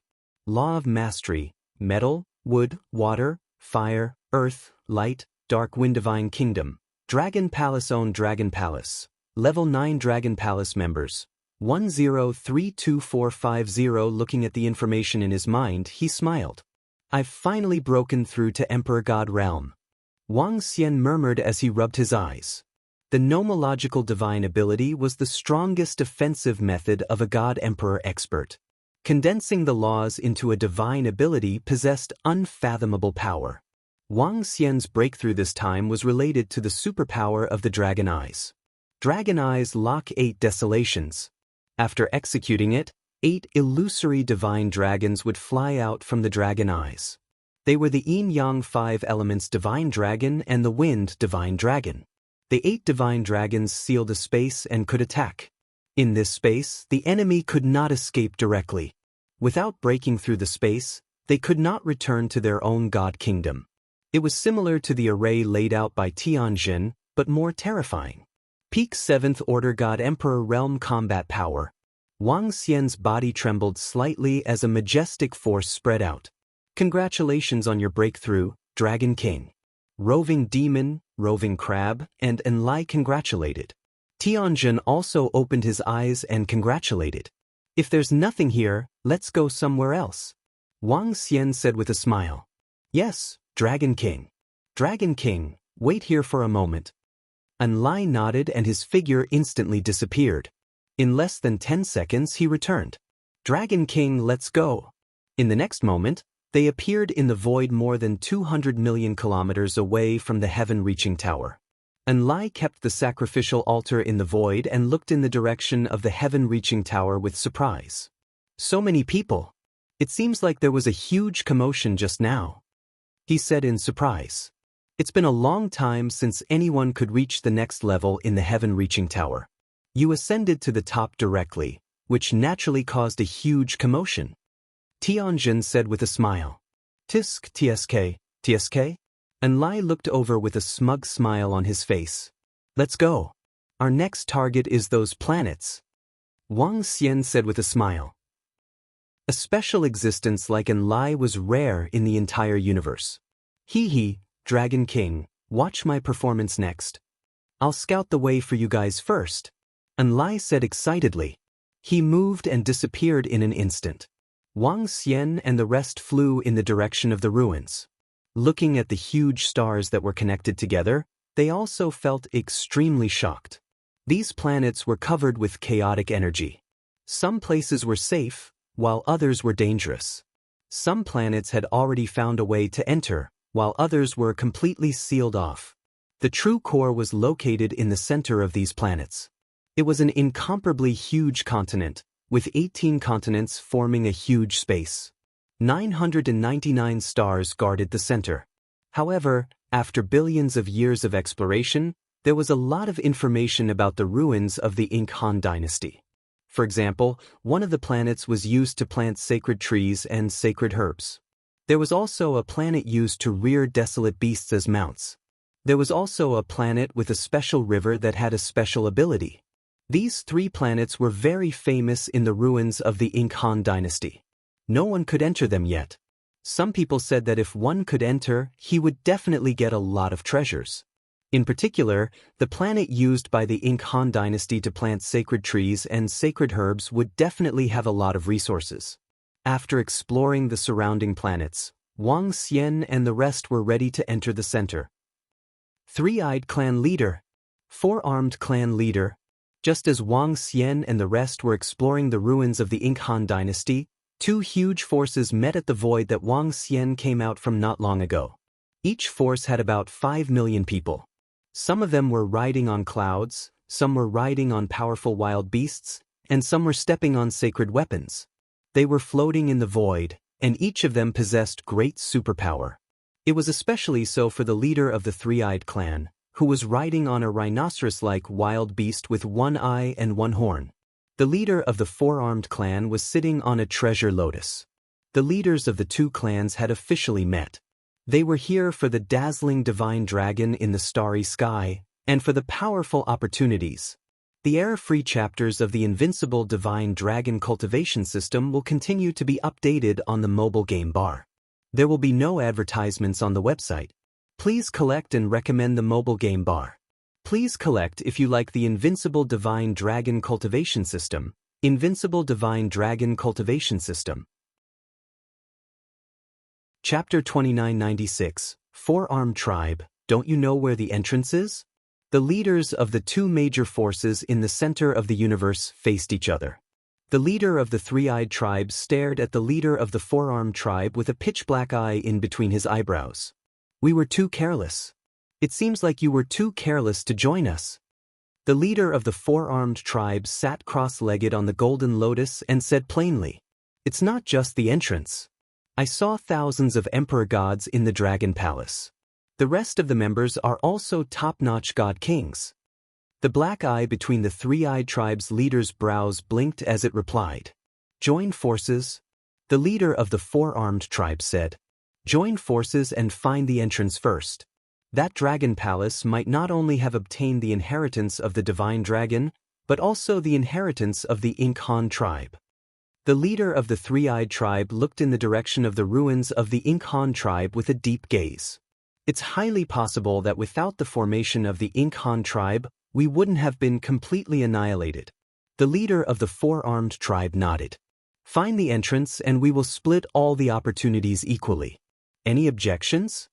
Law of Mastery, Metal, Wood, Water, Fire, Earth, Light, Dark Wind Divine Kingdom. Dragon Palace Own Dragon Palace. Level 9 Dragon Palace Members. 1032450. Looking at the information in his mind, he smiled. I've finally broken through to Emperor God Realm. Wang Xian murmured as he rubbed his eyes. The nomological divine ability was the strongest defensive method of a God Emperor expert. Condensing the laws into a divine ability possessed unfathomable power. Wang Xian's breakthrough this time was related to the superpower of the Dragon Eyes. Dragon Eyes Lock 8 Desolations. After executing it, 8 illusory divine dragons would fly out from the Dragon Eyes. They were the Yin-Yang 5 Elements Divine Dragon and the Wind Divine Dragon. The 8 divine dragons sealed a space and could attack. In this space, the enemy could not escape directly. Without breaking through the space, they could not return to their own god kingdom. It was similar to the array laid out by Tianjin, but more terrifying. Peak 7th Order God Emperor Realm Combat Power. Wang Xian's body trembled slightly as a majestic force spread out. Congratulations on your breakthrough, Dragon King. Roving Demon, Roving Crab, and Enlai congratulated. Tianjin also opened his eyes and congratulated. If there's nothing here, let's go somewhere else. Wang Xian said with a smile. Yes, Dragon King. Dragon King, wait here for a moment. Enlai nodded and his figure instantly disappeared. In less than 10 seconds he returned. Dragon King, let's go. In the next moment, they appeared in the void more than 200 million kilometers away from the heaven-reaching tower. Enlai kept the sacrificial altar in the void and looked in the direction of the heaven-reaching tower with surprise. So many people. It seems like there was a huge commotion just now. He said in surprise. It's been a long time since anyone could reach the next level in the heaven-reaching tower. You ascended to the top directly, which naturally caused a huge commotion. Tianjin said with a smile. Tisk, TSK, TSK? Enlai looked over with a smug smile on his face. Let's go. Our next target is those planets. Wang Xian said with a smile. A special existence like Enlai was rare in the entire universe. Hee, Dragon King, watch my performance next. I'll scout the way for you guys first. Enlai said excitedly. He moved and disappeared in an instant. Wang Xian and the rest flew in the direction of the ruins. Looking at the huge stars that were connected together, they also felt extremely shocked. These planets were covered with chaotic energy. Some places were safe, while others were dangerous. Some planets had already found a way to enter, while others were completely sealed off. The true core was located in the center of these planets. It was an incomparably huge continent, with 18 continents forming a huge space. 999 stars guarded the center. However, after billions of years of exploration, there was a lot of information about the ruins of the Ink Han dynasty. For example, one of the planets was used to plant sacred trees and sacred herbs. There was also a planet used to rear desolate beasts as mounts. There was also a planet with a special river that had a special ability. These 3 planets were very famous in the ruins of the Ink Han dynasty. No one could enter them yet. Some people said that if one could enter, he would definitely get a lot of treasures. In particular, the planet used by the Ink Han dynasty to plant sacred trees and sacred herbs would definitely have a lot of resources. After exploring the surrounding planets, Wang Xian and the rest were ready to enter the center. Three-eyed clan leader. Four-armed clan leader. Just as Wang Xian and the rest were exploring the ruins of the Ink Han dynasty, two huge forces met at the void that Wang Xian came out from not long ago. Each force had about 5 million people. Some of them were riding on clouds, some were riding on powerful wild beasts, and some were stepping on sacred weapons. They were floating in the void, and each of them possessed great superpower. It was especially so for the leader of the Three-Eyed Clan, who was riding on a rhinoceros-like wild beast with one eye and one horn. The leader of the Four-Armed Clan was sitting on a treasure lotus. The leaders of the two clans had officially met. They were here for the dazzling divine dragon in the starry sky, and for the powerful opportunities. The error-free chapters of the Invincible Divine Dragon Cultivation System will continue to be updated on the mobile game bar. There will be no advertisements on the website. Please collect and recommend the mobile game bar. Please collect if you like the Invincible Divine Dragon Cultivation System. Invincible Divine Dragon Cultivation System. Chapter 2996, Four-Armed Tribe. Don't you know where the entrance is? The leaders of the two major forces in the center of the universe faced each other. The leader of the Three-Eyed Tribe stared at the leader of the Four-Armed Tribe with a pitch-black eye in between his eyebrows. We were too careless. It seems like you were too careless to join us. The leader of the Four-Armed Tribe sat cross-legged on the golden lotus and said plainly, "It's not just the entrance. I saw thousands of emperor gods in the Dragon Palace. The rest of the members are also top-notch god kings." The black eye between the Three-Eyed Tribe's leader's brows blinked as it replied, "Join forces?" The leader of the Four-Armed Tribe said, "Join forces and find the entrance first. That Dragon Palace might not only have obtained the inheritance of the Divine Dragon, but also the inheritance of the Ink Han tribe." The leader of the Three-Eyed Tribe looked in the direction of the ruins of the Ink Han tribe with a deep gaze. It's highly possible that without the formation of the Ink Han tribe, we wouldn't have been completely annihilated. The leader of the Four-Armed Tribe nodded. "Find the entrance and we will split all the opportunities equally. Any objections?"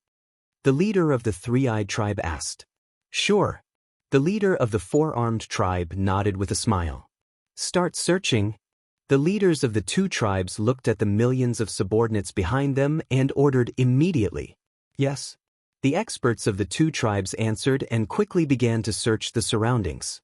The leader of the Three-Eyed Tribe asked. "Sure." The leader of the Four-Armed Tribe nodded with a smile. "Start searching." The leaders of the two tribes looked at the millions of subordinates behind them and ordered immediately. "Yes." The experts of the two tribes answered and quickly began to search the surroundings.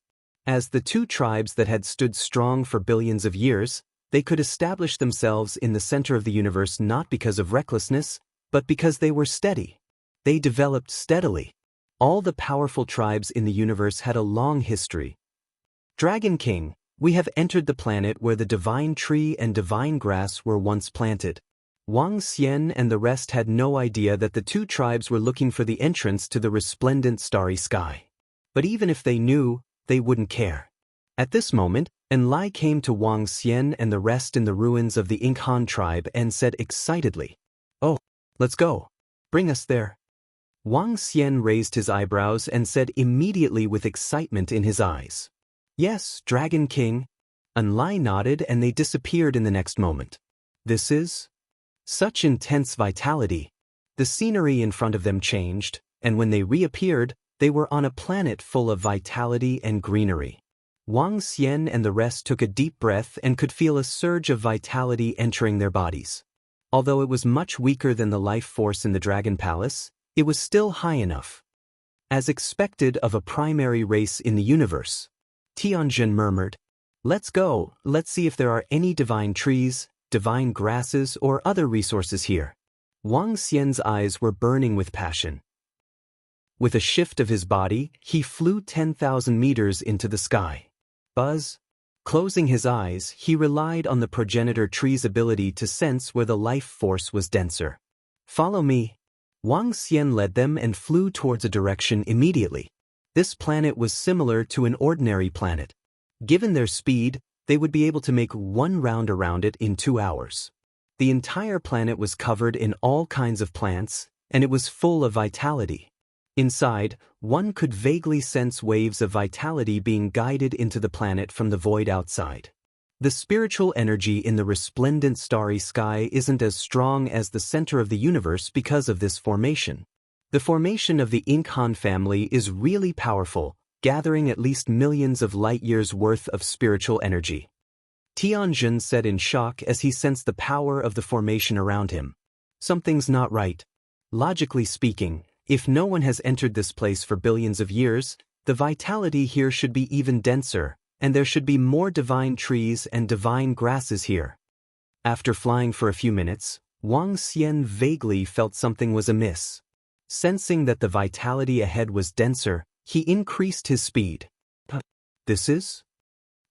As the two tribes that had stood strong for billions of years, they could establish themselves in the center of the universe not because of recklessness, but because they were steady. They developed steadily. All the powerful tribes in the universe had a long history. "Dragon King, we have entered the planet where the divine tree and divine grass were once planted." Wang Xian and the rest had no idea that the two tribes were looking for the entrance to the resplendent starry sky. But even if they knew, they wouldn't care. At this moment, Enlai came to Wang Xian and the rest in the ruins of the Ink Han tribe and said excitedly, "Oh, let's go. Bring us there." Wang Xian raised his eyebrows and said immediately with excitement in his eyes, "Yes, Dragon King." Enlai nodded and they disappeared in the next moment. This is such intense vitality. The scenery in front of them changed, and when they reappeared, they were on a planet full of vitality and greenery. Wang Xian and the rest took a deep breath and could feel a surge of vitality entering their bodies. Although it was much weaker than the life force in the Dragon Palace, it was still high enough. As expected of a primary race in the universe, Tianjin murmured, "Let's go, let's see if there are any divine trees, divine grasses, or other resources here." Wang Xian's eyes were burning with passion. With a shift of his body, he flew 10,000 meters into the sky. Buzz. Closing his eyes, he relied on the progenitor tree's ability to sense where the life force was denser. "Follow me." Wang Xian led them and flew towards a direction immediately. This planet was similar to an ordinary planet. Given their speed, they would be able to make one round around it in 2 hours. The entire planet was covered in all kinds of plants, and it was full of vitality. Inside, one could vaguely sense waves of vitality being guided into the planet from the void outside. The spiritual energy in the resplendent starry sky isn't as strong as the center of the universe because of this formation. The formation of the Ink Han family is really powerful, gathering at least millions of light-years worth of spiritual energy. Tianjin said in shock as he sensed the power of the formation around him. Something's not right. Logically speaking, if no one has entered this place for billions of years, the vitality here should be even denser, and there should be more divine trees and divine grasses here. After flying for a few minutes, Wang Xian vaguely felt something was amiss. Sensing that the vitality ahead was denser, he increased his speed. This is?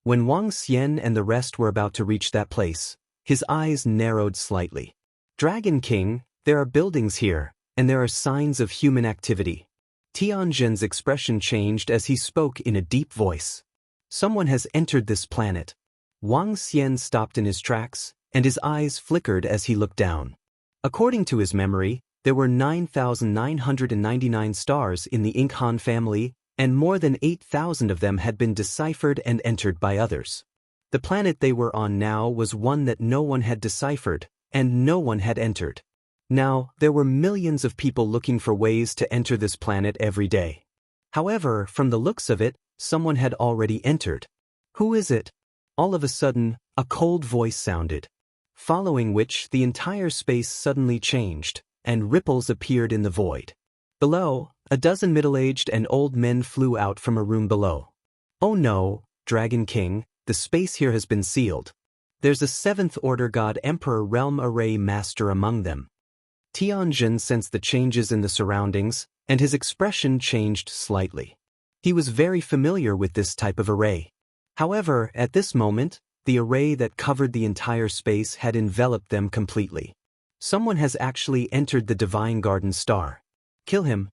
When Wang Xian and the rest were about to reach that place, his eyes narrowed slightly. Dragon King, there are buildings here, and there are signs of human activity. Tianjin's expression changed as he spoke in a deep voice. Someone has entered this planet. Wang Xian stopped in his tracks, and his eyes flickered as he looked down. According to his memory, there were 9,999 stars in the Ink Han family, and more than 8,000 of them had been deciphered and entered by others. The planet they were on now was one that no one had deciphered, and no one had entered. Now, there were millions of people looking for ways to enter this planet every day. However, from the looks of it, someone had already entered. Who is it? All of a sudden, a cold voice sounded, following which the entire space suddenly changed, and ripples appeared in the void. Below, a dozen middle-aged and old men flew out from a room below. Oh no, Dragon King, the space here has been sealed. There's a 7th Order God Emperor Realm Array Master among them. Tianjin sensed the changes in the surroundings, and his expression changed slightly. He was very familiar with this type of array. However, at this moment, the array that covered the entire space had enveloped them completely. Someone has actually entered the Divine Garden Star. Kill him.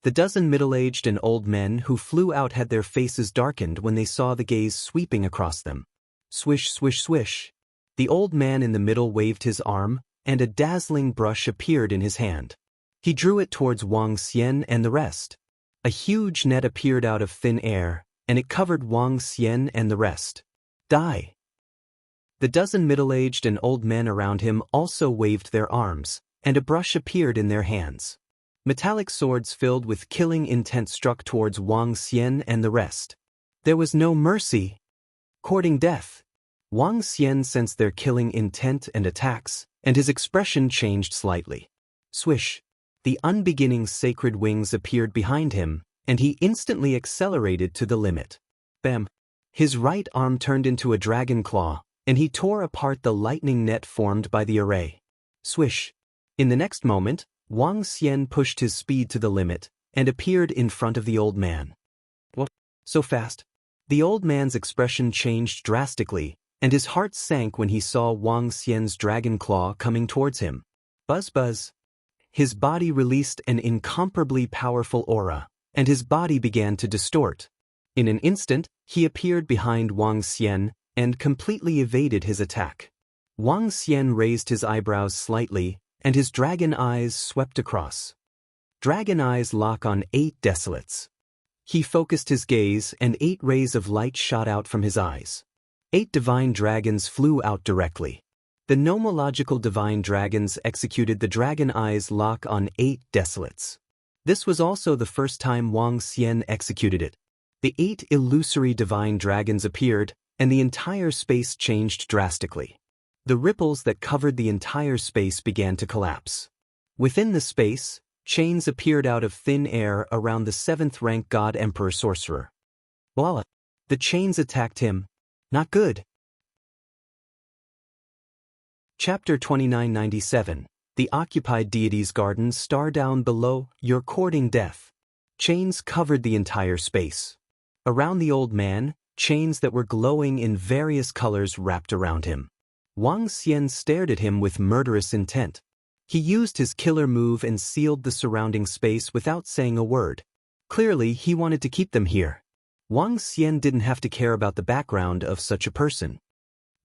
The dozen middle-aged and old men who flew out had their faces darkened when they saw the gaze sweeping across them. Swish, swish, swish. The old man in the middle waved his arm, and a dazzling brush appeared in his hand. He drew it towards Wang Xian and the rest. A huge net appeared out of thin air, and it covered Wang Xian and the rest. Die! The dozen middle-aged and old men around him also waved their arms, and a brush appeared in their hands. Metallic swords filled with killing intent struck towards Wang Xian and the rest. There was no mercy. Courting death. Wang Xian sensed their killing intent and attacks, and his expression changed slightly. Swish. The unbeginning sacred wings appeared behind him, and he instantly accelerated to the limit. Bam! His right arm turned into a dragon claw, and he tore apart the lightning net formed by the array. Swish! In the next moment, Wang Xian pushed his speed to the limit, and appeared in front of the old man. What? So fast? The old man's expression changed drastically, and his heart sank when he saw Wang Xian's dragon claw coming towards him. Buzz buzz. His body released an incomparably powerful aura, and his body began to distort. In an instant, he appeared behind Wang Xian, and completely evaded his attack. Wang Xian raised his eyebrows slightly, and his dragon eyes swept across. Dragon eyes lock on 8 desolates. He focused his gaze, and 8 rays of light shot out from his eyes. 8 divine dragons flew out directly. The nomological divine dragons executed the dragon eyes lock on 8 desolates. This was also the first time Wang Xian executed it. The 8 illusory divine dragons appeared, and the entire space changed drastically. The ripples that covered the entire space began to collapse. Within the space, chains appeared out of thin air around the 7th rank God Emperor Sorcerer. Voila! The chains attacked him. Not good. Chapter 2997. The Occupied Deity's Garden Star down below, you're courting death. Chains covered the entire space. Around the old man, chains that were glowing in various colors wrapped around him. Wang Xian stared at him with murderous intent. He used his killer move and sealed the surrounding space without saying a word. Clearly, he wanted to keep them here. Wang Xian didn't have to care about the background of such a person.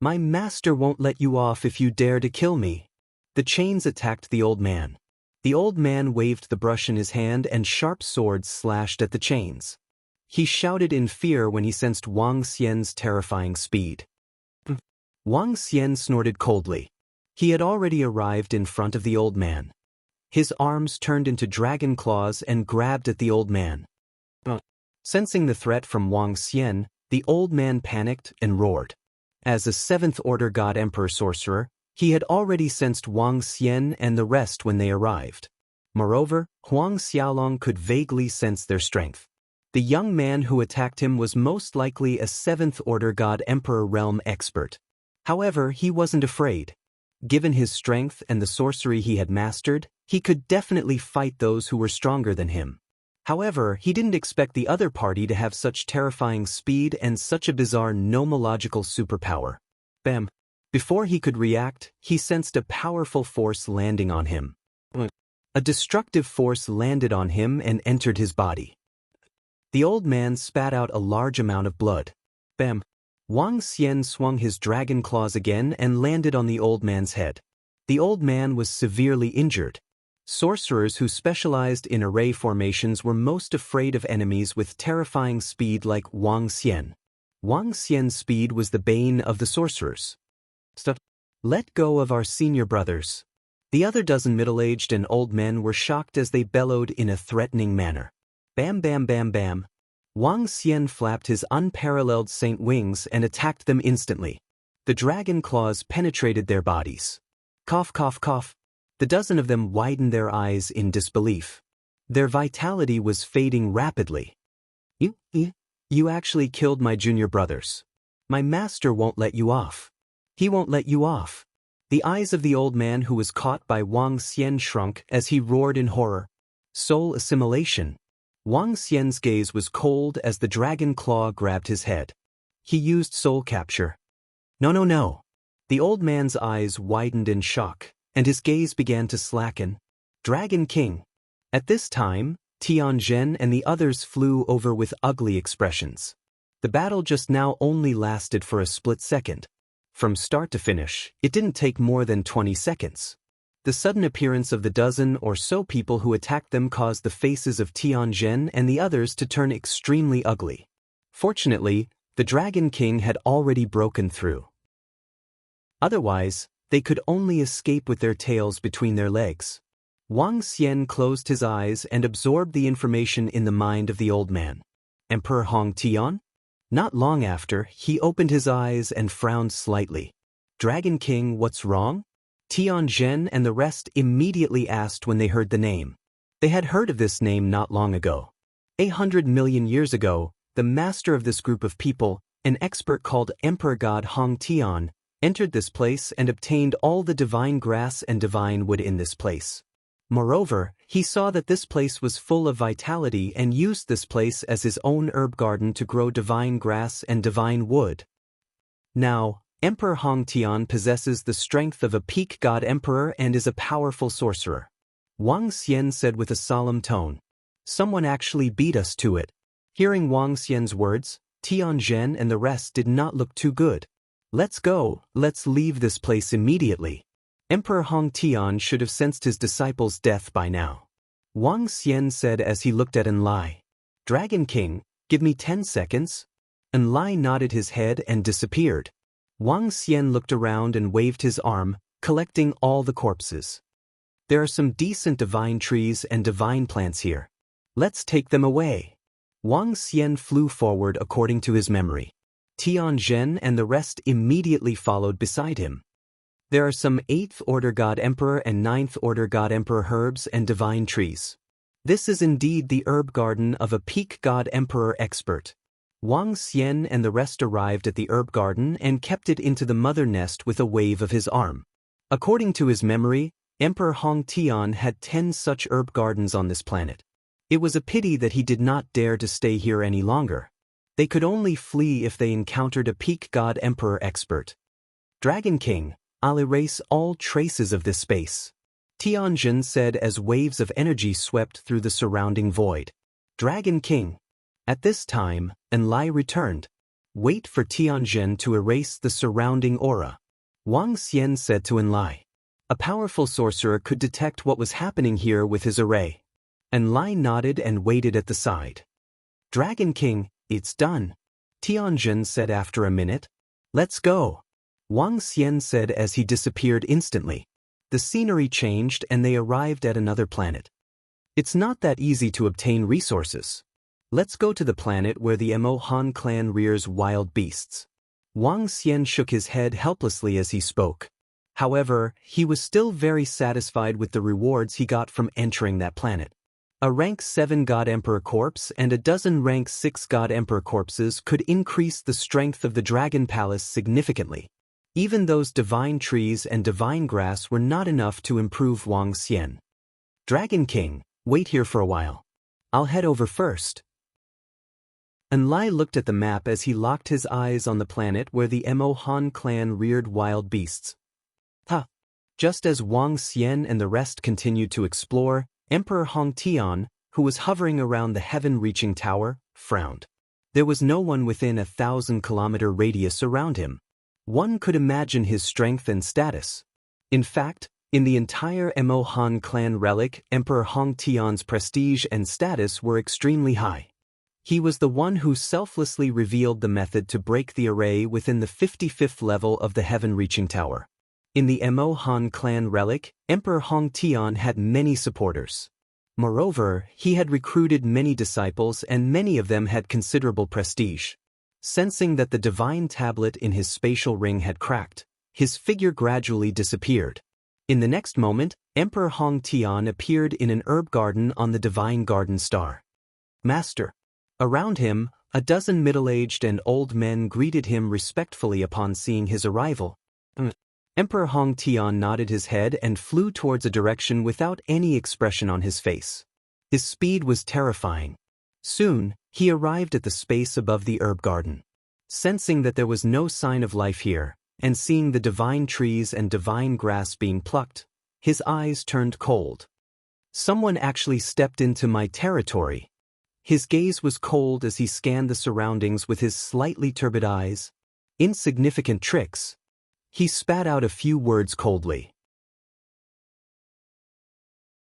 My master won't let you off if you dare to kill me. The chains attacked the old man. The old man waved the brush in his hand and sharp swords slashed at the chains. He shouted in fear when he sensed Wang Xian's terrifying speed. Wang Xian snorted coldly. He had already arrived in front of the old man. His arms turned into dragon claws and grabbed at the old man. Sensing the threat from Wang Xian, the old man panicked and roared. As a 7th-order God Emperor sorcerer, he had already sensed Wang Xian and the rest when they arrived. Moreover, Huang Xiaolong could vaguely sense their strength. The young man who attacked him was most likely a 7th-order God Emperor realm expert. However, he wasn't afraid. Given his strength and the sorcery he had mastered, he could definitely fight those who were stronger than him. However, he didn't expect the other party to have such terrifying speed and such a bizarre nomological superpower. Bam! Before he could react, he sensed a powerful force landing on him. A destructive force landed on him and entered his body. The old man spat out a large amount of blood. Bam! Wang Xian swung his dragon claws again and landed on the old man's head. The old man was severely injured. Sorcerers who specialized in array formations were most afraid of enemies with terrifying speed like Wang Xian. Wang Xian's speed was the bane of the sorcerers. Let go of our senior brothers. The other dozen middle-aged and old men were shocked as they bellowed in a threatening manner. Bam bam bam bam. Wang Xian flapped his unparalleled saint wings and attacked them instantly. The dragon claws penetrated their bodies. Cough cough cough. The dozen of them widened their eyes in disbelief. Their vitality was fading rapidly. You actually killed my junior brothers. My master won't let you off. He won't let you off. The eyes of the old man who was caught by Wang Xian shrunk as he roared in horror. Soul assimilation. Wang Xian's gaze was cold as the dragon claw grabbed his head. He used soul capture. No. The old man's eyes widened in shock, and his gaze began to slacken. Dragon King. At this time, Tianzhen and the others flew over with ugly expressions. The battle just now only lasted for a split second. From start to finish, it didn't take more than 20 seconds. The sudden appearance of the dozen or so people who attacked them caused the faces of Tianzhen and the others to turn extremely ugly. Fortunately, the Dragon King had already broken through. Otherwise, they could only escape with their tails between their legs. Wang Xian closed his eyes and absorbed the information in the mind of the old man. Emperor Hong Tian? Not long after, he opened his eyes and frowned slightly. Dragon King, what's wrong? Tianzhen and the rest immediately asked when they heard the name. They had heard of this name not long ago. 800 million years ago, the master of this group of people, an expert called Emperor God Hong Tian, entered this place and obtained all the divine grass and divine wood in this place. Moreover, he saw that this place was full of vitality and used this place as his own herb garden to grow divine grass and divine wood. Now, Emperor Hong Tian possesses the strength of a peak god emperor and is a powerful sorcerer. Wang Xian said with a solemn tone. Someone actually beat us to it. Hearing Wang Xian's words, Tianzhen and the rest did not look too good. Let's go, let's leave this place immediately. Emperor Hong Tian should have sensed his disciple's death by now. Wang Xian said as he looked at Enlai. Dragon King, give me 10 seconds. Enlai nodded his head and disappeared. Wang Xian looked around and waved his arm, collecting all the corpses. There are some decent divine trees and divine plants here. Let's take them away. Wang Xian flew forward according to his memory. Tianzhen and the rest immediately followed beside him. There are some 8th Order God Emperor and 9th Order God Emperor herbs and divine trees. This is indeed the herb garden of a peak God Emperor expert. Wang Xian and the rest arrived at the herb garden and kept it into the mother nest with a wave of his arm. According to his memory, Emperor Hong Tian had 10 such herb gardens on this planet. It was a pity that he did not dare to stay here any longer. They could only flee if they encountered a peak God Emperor expert. Dragon King, I'll erase all traces of this space. Tianzhen said as waves of energy swept through the surrounding void. Dragon King. At this time, Enlai returned. Wait for Tianzhen to erase the surrounding aura. Wang Xian said to Enlai. A powerful sorcerer could detect what was happening here with his array. Enlai nodded and waited at the side. Dragon King, it's done. Tianzhen said after a minute. Let's go. Wang Xian said as he disappeared instantly. The scenery changed and they arrived at another planet. It's not that easy to obtain resources. Let's go to the planet where the Mo Han clan rears wild beasts. Wang Xian shook his head helplessly as he spoke. However, he was still very satisfied with the rewards he got from entering that planet. A rank 7 God Emperor corpse and a dozen rank 6 God Emperor corpses could increase the strength of the Dragon Palace significantly. Even those divine trees and divine grass were not enough to improve Wang Xian. Dragon King, wait here for a while. I'll head over first. Enlai looked at the map as he locked his eyes on the planet where the Mo Han clan reared wild beasts. Just as Wang Xian and the rest continued to explore, Emperor Hong Tian, who was hovering around the heaven-reaching tower, frowned. There was no one within a 1,000-kilometer radius around him. One could imagine his strength and status. In fact, in the entire Mo Han clan relic, Emperor Hong Tian's prestige and status were extremely high. He was the one who selflessly revealed the method to break the array within the 55th level of the heaven-reaching tower. In the Mo Han clan relic, Emperor Hong Tian had many supporters. Moreover, he had recruited many disciples and many of them had considerable prestige. Sensing that the divine tablet in his spatial ring had cracked, his figure gradually disappeared. In the next moment, Emperor Hong Tian appeared in an herb garden on the divine garden star. Master. Around him, a dozen middle-aged and old men greeted him respectfully upon seeing his arrival. Emperor Hong Tian nodded his head and flew towards a direction without any expression on his face. His speed was terrifying. Soon, he arrived at the space above the herb garden. Sensing that there was no sign of life here, and seeing the divine trees and divine grass being plucked, his eyes turned cold. Someone actually stepped into my territory. His gaze was cold as he scanned the surroundings with his slightly turbid eyes. Insignificant tricks. He spat out a few words coldly.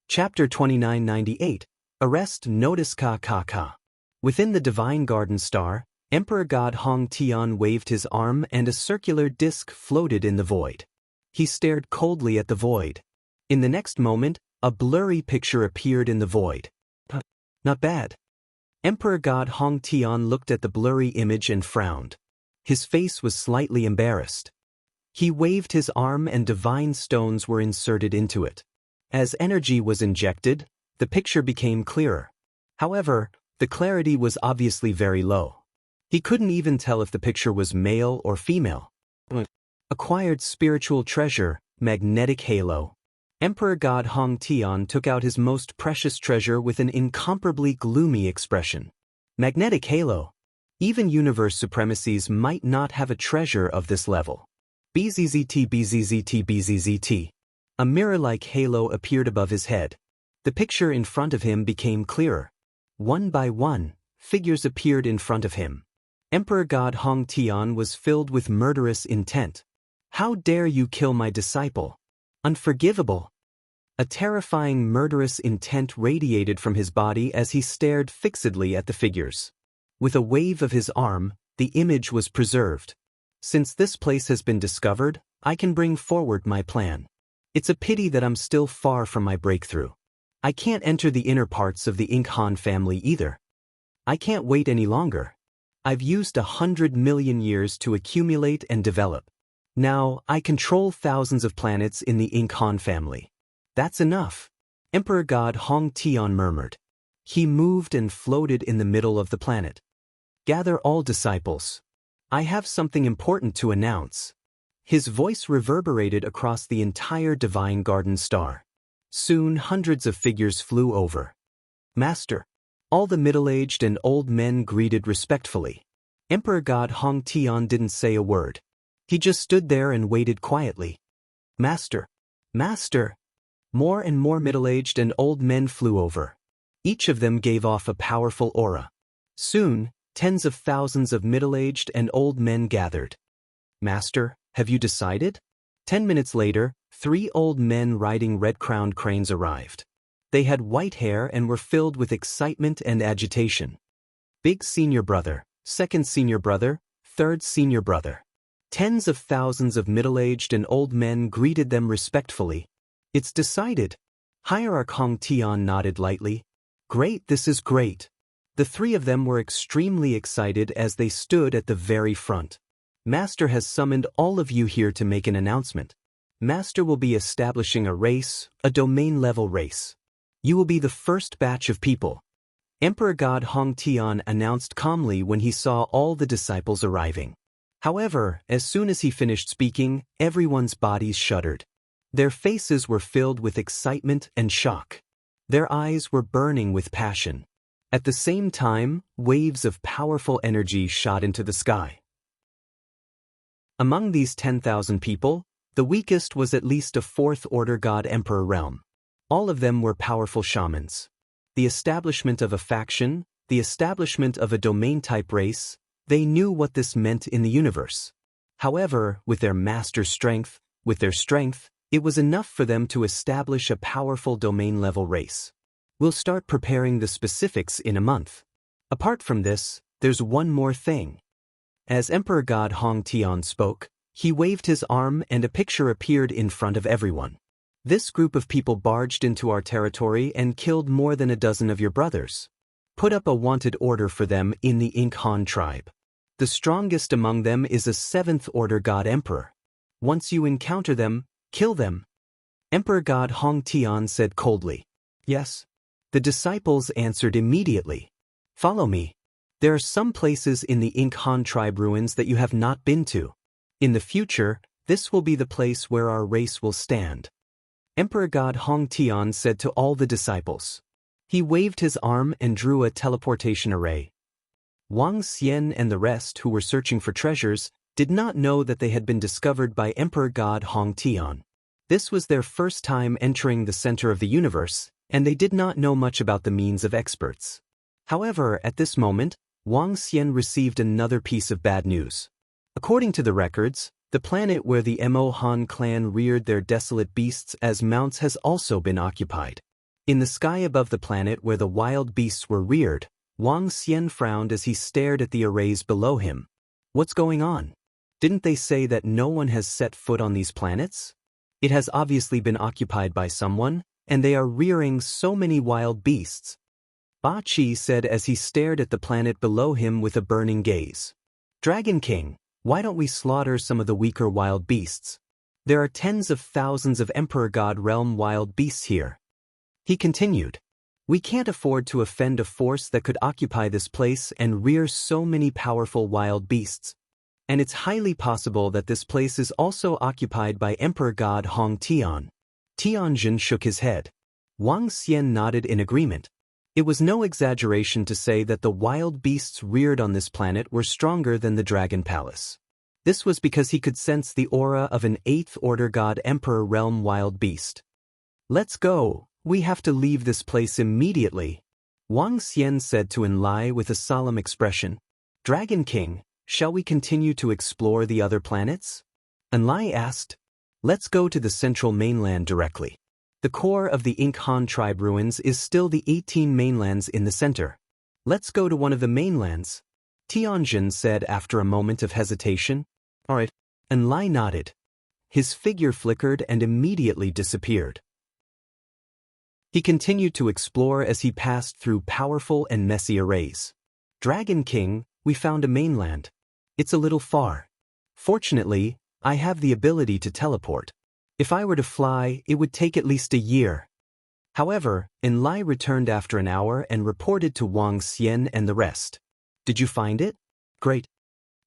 Chapter 2998. Arrest Notice Ka. Within the divine garden star, Emperor God Hong Tian waved his arm and a circular disc floated in the void. He stared coldly at the void. In the next moment, a blurry picture appeared in the void. Not bad. Emperor God Hong Tian looked at the blurry image and frowned. His face was slightly embarrassed. He waved his arm and divine stones were inserted into it. As energy was injected, the picture became clearer. However, the clarity was obviously very low. He couldn't even tell if the picture was male or female. Acquired spiritual treasure, magnetic halo. Emperor God Hong Tian took out his most precious treasure with an incomparably gloomy expression. Magnetic halo. Even universe supremacies might not have a treasure of this level. BZZT. A mirror-like halo appeared above his head. The picture in front of him became clearer. One by one, figures appeared in front of him. Emperor God Hong Tian was filled with murderous intent. How dare you kill my disciple? Unforgivable. A terrifying murderous intent radiated from his body as he stared fixedly at the figures. With a wave of his arm, the image was preserved. Since this place has been discovered, I can bring forward my plan. It's a pity that I'm still far from my breakthrough. I can't enter the inner parts of the Ink Han family either. I can't wait any longer. I've used 100 million years to accumulate and develop. Now, I control thousands of planets in the Ink Han family. That's enough. Emperor God Hong Tian murmured. He moved and floated in the middle of the planet. Gather all disciples. I have something important to announce. His voice reverberated across the entire divine garden star. Soon hundreds of figures flew over. Master. All the middle-aged and old men greeted respectfully. Emperor God Hong Tian didn't say a word. He just stood there and waited quietly. Master. Master. More and more middle-aged and old men flew over. Each of them gave off a powerful aura. Soon, tens of thousands of middle-aged and old men gathered. Master, have you decided? 10 minutes later, 3 old men riding red-crowned cranes arrived. They had white hair and were filled with excitement and agitation. Big senior brother, second senior brother, third senior brother. Tens of thousands of middle-aged and old men greeted them respectfully. It's decided. Hierarch Hong Tian nodded lightly. Great, this is great. The three of them were extremely excited as they stood at the very front. Master has summoned all of you here to make an announcement. Master will be establishing a race, a domain-level race. You will be the first batch of people. Emperor God Hong Tian announced calmly when he saw all the disciples arriving. However, as soon as he finished speaking, everyone's bodies shuddered. Their faces were filled with excitement and shock. Their eyes were burning with passion. At the same time, waves of powerful energy shot into the sky. Among these 10,000 people, the weakest was at least a fourth-order God Emperor realm. All of them were powerful shamans. The establishment of a faction, the establishment of a domain-type race, they knew what this meant in the universe. However, with their master strength, it was enough for them to establish a powerful domain-level race. We'll start preparing the specifics in a month. Apart from this, there's one more thing. As Emperor God Hong Tian spoke, he waved his arm and a picture appeared in front of everyone. This group of people barged into our territory and killed more than a dozen of your brothers. Put up a wanted order for them in the Ink Han tribe. The strongest among them is a 7th-order God Emperor. Once you encounter them, kill them. Emperor God Hong Tian said coldly. Yes. The disciples answered immediately. Follow me. There are some places in the Ink Han tribe ruins that you have not been to. In the future, this will be the place where our race will stand. Emperor God Hong Tian said to all the disciples. He waved his arm and drew a teleportation array. Wang Xian and the rest who were searching for treasures did not know that they had been discovered by Emperor God Hong Tian. This was their first time entering the center of the universe, and they did not know much about the means of experts. However, at this moment, Wang Xian received another piece of bad news. According to the records, the planet where the Mo Han clan reared their desolate beasts as mounts has also been occupied. In the sky above the planet where the wild beasts were reared, Wang Xian frowned as he stared at the arrays below him. What's going on? Didn't they say that no one has set foot on these planets? It has obviously been occupied by someone, and they are rearing so many wild beasts. Ba Qi said as he stared at the planet below him with a burning gaze. Dragon King, why don't we slaughter some of the weaker wild beasts? There are tens of thousands of Emperor God Realm wild beasts here. He continued. We can't afford to offend a force that could occupy this place and rear so many powerful wild beasts. And it's highly possible that this place is also occupied by Emperor God Hong Tian. Tianjin shook his head. Wang Xian nodded in agreement. It was no exaggeration to say that the wild beasts reared on this planet were stronger than the Dragon Palace. This was because he could sense the aura of an 8th-order God Emperor Realm wild beast. Let's go, we have to leave this place immediately, Wang Xian said to Enlai with a solemn expression. Dragon King, shall we continue to explore the other planets? Enlai asked. Let's go to the central mainland directly. The core of the Ink Han tribe ruins is still the 18 mainlands in the center. Let's go to one of the mainlands, Tianjin said after a moment of hesitation. All right. Enlai nodded. His figure flickered and immediately disappeared. He continued to explore as he passed through powerful and messy arrays. Dragon King, we found a mainland. It's a little far. Fortunately, I have the ability to teleport. If I were to fly, it would take at least a year. However, Enlai returned after an hour and reported to Wang Xian and the rest. Did you find it? Great.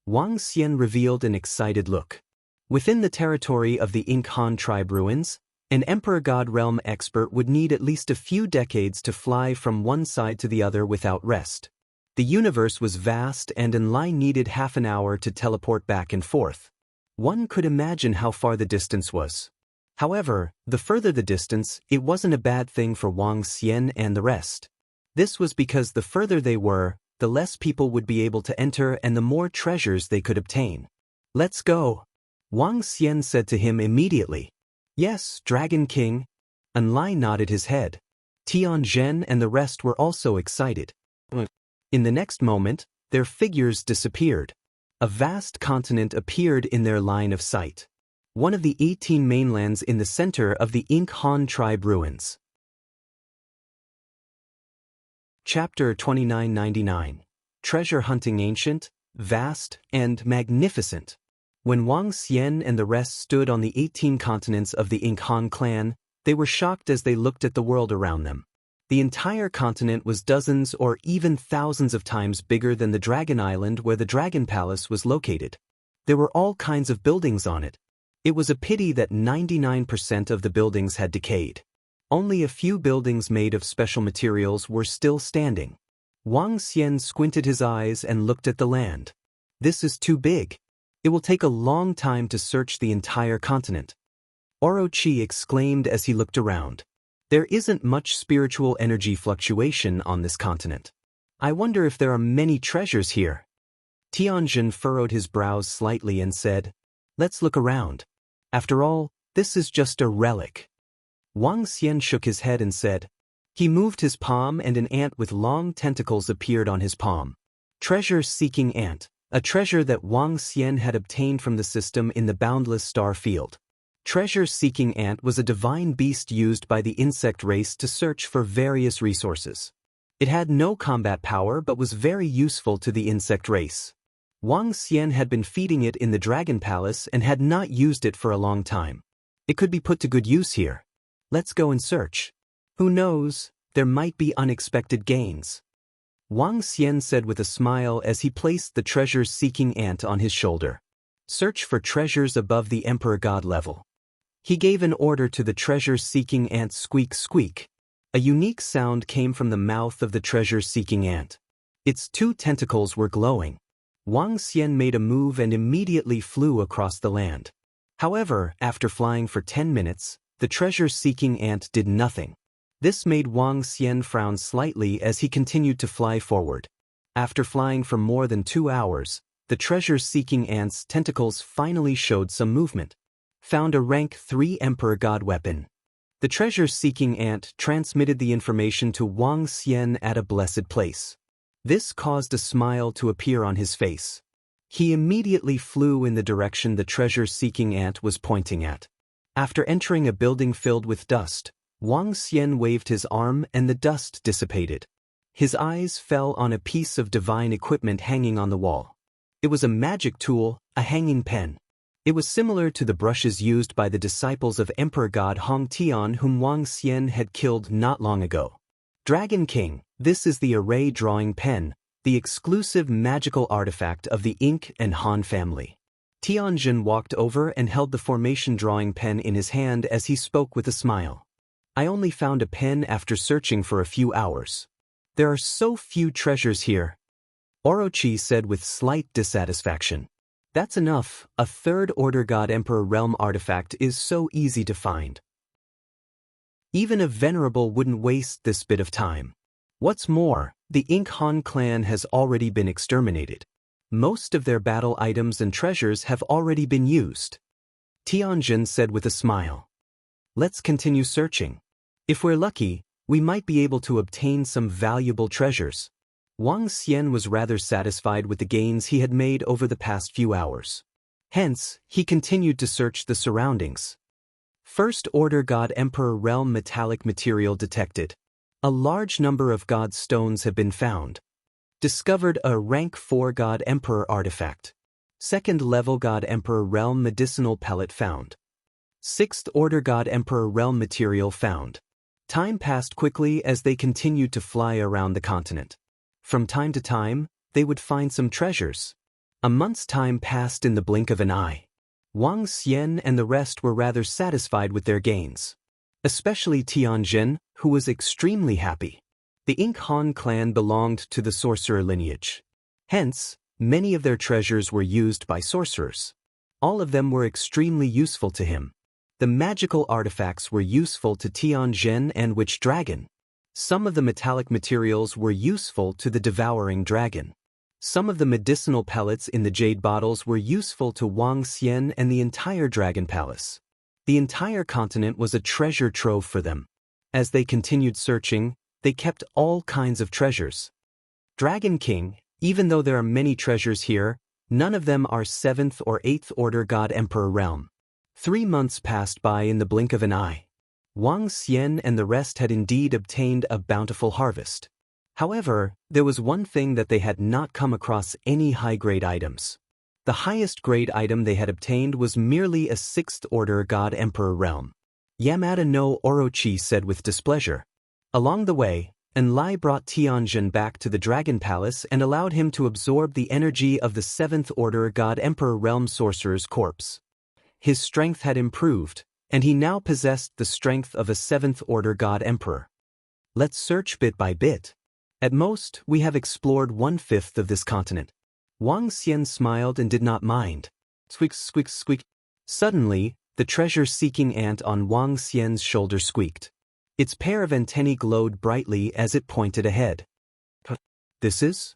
Wang Xian revealed an excited look. Within the territory of the Ink Han tribe ruins, an Emperor God Realm expert would need at least a few decades to fly from one side to the other without rest. The universe was vast and Enlai needed half an hour to teleport back and forth. One could imagine how far the distance was. However, the further the distance, it wasn't a bad thing for Wang Xian and the rest. This was because the further they were, the less people would be able to enter and the more treasures they could obtain. Let's go, Wang Xian said to him immediately. Yes, Dragon King. Enlai nodded his head. Tianjin and the rest were also excited. In the next moment, their figures disappeared. A vast continent appeared in their line of sight. one of the 18 mainlands in the center of the Ink Han tribe ruins. Chapter 2999. Treasure Hunting Ancient, Vast, and Magnificent. When Wang Xian and the rest stood on the 18 continents of the Ink Han clan, they were shocked as they looked at the world around them. The entire continent was dozens or even thousands of times bigger than the Dragon Island where the Dragon Palace was located. There were all kinds of buildings on it. It was a pity that 99% of the buildings had decayed. Only a few buildings made of special materials were still standing. Wang Xian squinted his eyes and looked at the land. This is too big. It will take a long time to search the entire continent. Orochi exclaimed as he looked around. There isn't much spiritual energy fluctuation on this continent. I wonder if there are many treasures here. Tianjin furrowed his brows slightly and said, "Let's look around. After all, this is just a relic." Wang Xian shook his head and said. He moved his palm and an ant with long tentacles appeared on his palm. Treasure-seeking ant, a treasure that Wang Xian had obtained from the system in the boundless star field. Treasure-seeking ant was a divine beast used by the insect race to search for various resources. It had no combat power but was very useful to the insect race. Wang Xian had been feeding it in the Dragon Palace and had not used it for a long time. It could be put to good use here. Let's go and search. Who knows, there might be unexpected gains. Wang Xian said with a smile as he placed the treasure-seeking ant on his shoulder. Search for treasures above the Emperor God level. He gave an order to the treasure-seeking ant. Squeak squeak. A unique sound came from the mouth of the treasure-seeking ant. Its two tentacles were glowing. Wang Xian made a move and immediately flew across the land. However, after flying for 10 minutes, the treasure-seeking ant did nothing. This made Wang Xian frown slightly as he continued to fly forward. After flying for more than 2 hours, the treasure-seeking ant's tentacles finally showed some movement. Found a rank 3 Emperor God weapon. The treasure-seeking ant transmitted the information to Wang Xian at a blessed place. This caused a smile to appear on his face. He immediately flew in the direction the treasure-seeking ant was pointing at. After entering a building filled with dust, Wang Xian waved his arm and the dust dissipated. His eyes fell on a piece of divine equipment hanging on the wall. It was a magic tool, a hanging pen. It was similar to the brushes used by the disciples of Emperor God Hong Tian whom Wang Xian had killed not long ago. Dragon King, this is the array drawing pen, the exclusive magical artifact of the Ink and Han family. Tianjin walked over and held the formation drawing pen in his hand as he spoke with a smile. I only found a pen after searching for a few hours. There are so few treasures here. Orochi said with slight dissatisfaction. That's enough, a third-order God Emperor realm artifact is so easy to find. Even a venerable wouldn't waste this bit of time. What's more, the Ink Han clan has already been exterminated. Most of their battle items and treasures have already been used. Tianjin said with a smile. Let's continue searching. If we're lucky, we might be able to obtain some valuable treasures. Wang Xian was rather satisfied with the gains he had made over the past few hours. Hence, he continued to search the surroundings. First Order God Emperor Realm metallic material detected. A large number of God stones have been found. Discovered a rank 4 God Emperor artifact. Second level God Emperor Realm medicinal pellet found. 6th Order God Emperor Realm material found. Time passed quickly as they continued to fly around the continent. From time to time, they would find some treasures. A month's time passed in the blink of an eye. Wang Xian and the rest were rather satisfied with their gains. Especially Tianjin, who was extremely happy. The Ink Han clan belonged to the sorcerer lineage. Hence, many of their treasures were used by sorcerers. All of them were extremely useful to him. The magical artifacts were useful to Tianjin and Witch Dragon. Some of the metallic materials were useful to the devouring dragon. Some of the medicinal pellets in the jade bottles were useful to Wang Xian and the entire Dragon Palace. The entire continent was a treasure trove for them. As they continued searching, they kept all kinds of treasures. Dragon King, even though there are many treasures here, none of them are 7th or 8th Order God Emperor realm. 3 months passed by in the blink of an eye. Wang Xian and the rest had indeed obtained a bountiful harvest. However, there was one thing that they had not come across: any high-grade items. The highest grade item they had obtained was merely a 6th-order God-Emperor realm. Yamada no Orochi said with displeasure. Along the way, Enlai brought Tianjin back to the Dragon Palace and allowed him to absorb the energy of the 7th-order God-Emperor realm sorcerer's corpse. His strength had improved, and he now possessed the strength of a 7th-order God-Emperor. Let's search bit by bit. At most, we have explored 1/5 of this continent. Wang Xian smiled and did not mind. Squeak, squeak, squeak. Suddenly, the treasure-seeking ant on Wang Xian's shoulder squeaked. Its pair of antennae glowed brightly as it pointed ahead. This is?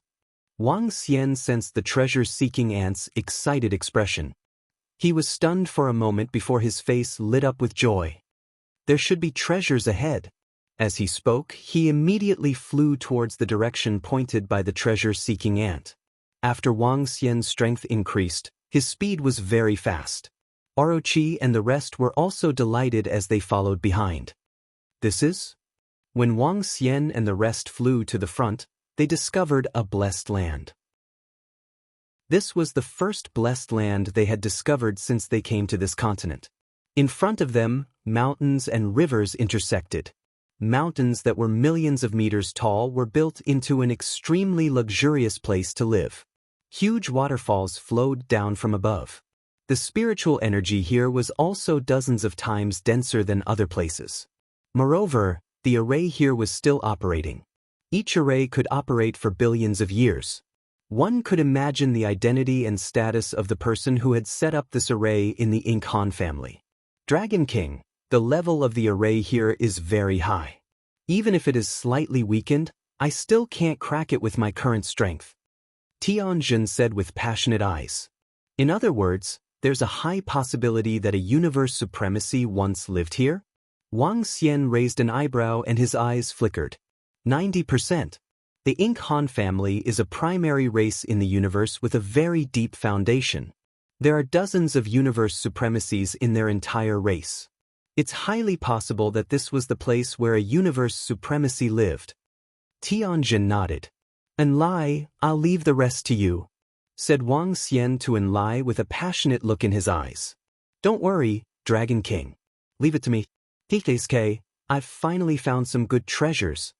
Wang Xian sensed the treasure-seeking ant's excited expression. He was stunned for a moment before his face lit up with joy. There should be treasures ahead. As he spoke, he immediately flew towards the direction pointed by the treasure-seeking ant. After Wang Xian's strength increased, his speed was very fast. Orochi and the rest were also delighted as they followed behind. This is? When Wang Xian and the rest flew to the front, they discovered a blessed land. This was the first blessed land they had discovered since they came to this continent. In front of them, mountains and rivers intersected. Mountains that were millions of meters tall were built into an extremely luxurious place to live. Huge waterfalls flowed down from above. The spiritual energy here was also dozens of times denser than other places. Moreover, the array here was still operating. Each array could operate for billions of years. One could imagine the identity and status of the person who had set up this array in the Ink Han family. Dragon King, the level of the array here is very high. Even if it is slightly weakened, I still can't crack it with my current strength. Tianjin said with passionate eyes. In other words, there's a high possibility that a universe supremacy once lived here? Wang Xian raised an eyebrow and his eyes flickered. 90%. The Ink Han family is a primary race in the universe with a very deep foundation. There are dozens of universe supremacies in their entire race. It's highly possible that this was the place where a universe supremacy lived. Tianjin nodded. Enlai, I'll leave the rest to you, said Wang Xian to Enlai with a passionate look in his eyes. Don't worry, Dragon King. Leave it to me. TKSK, I've finally found some good treasures.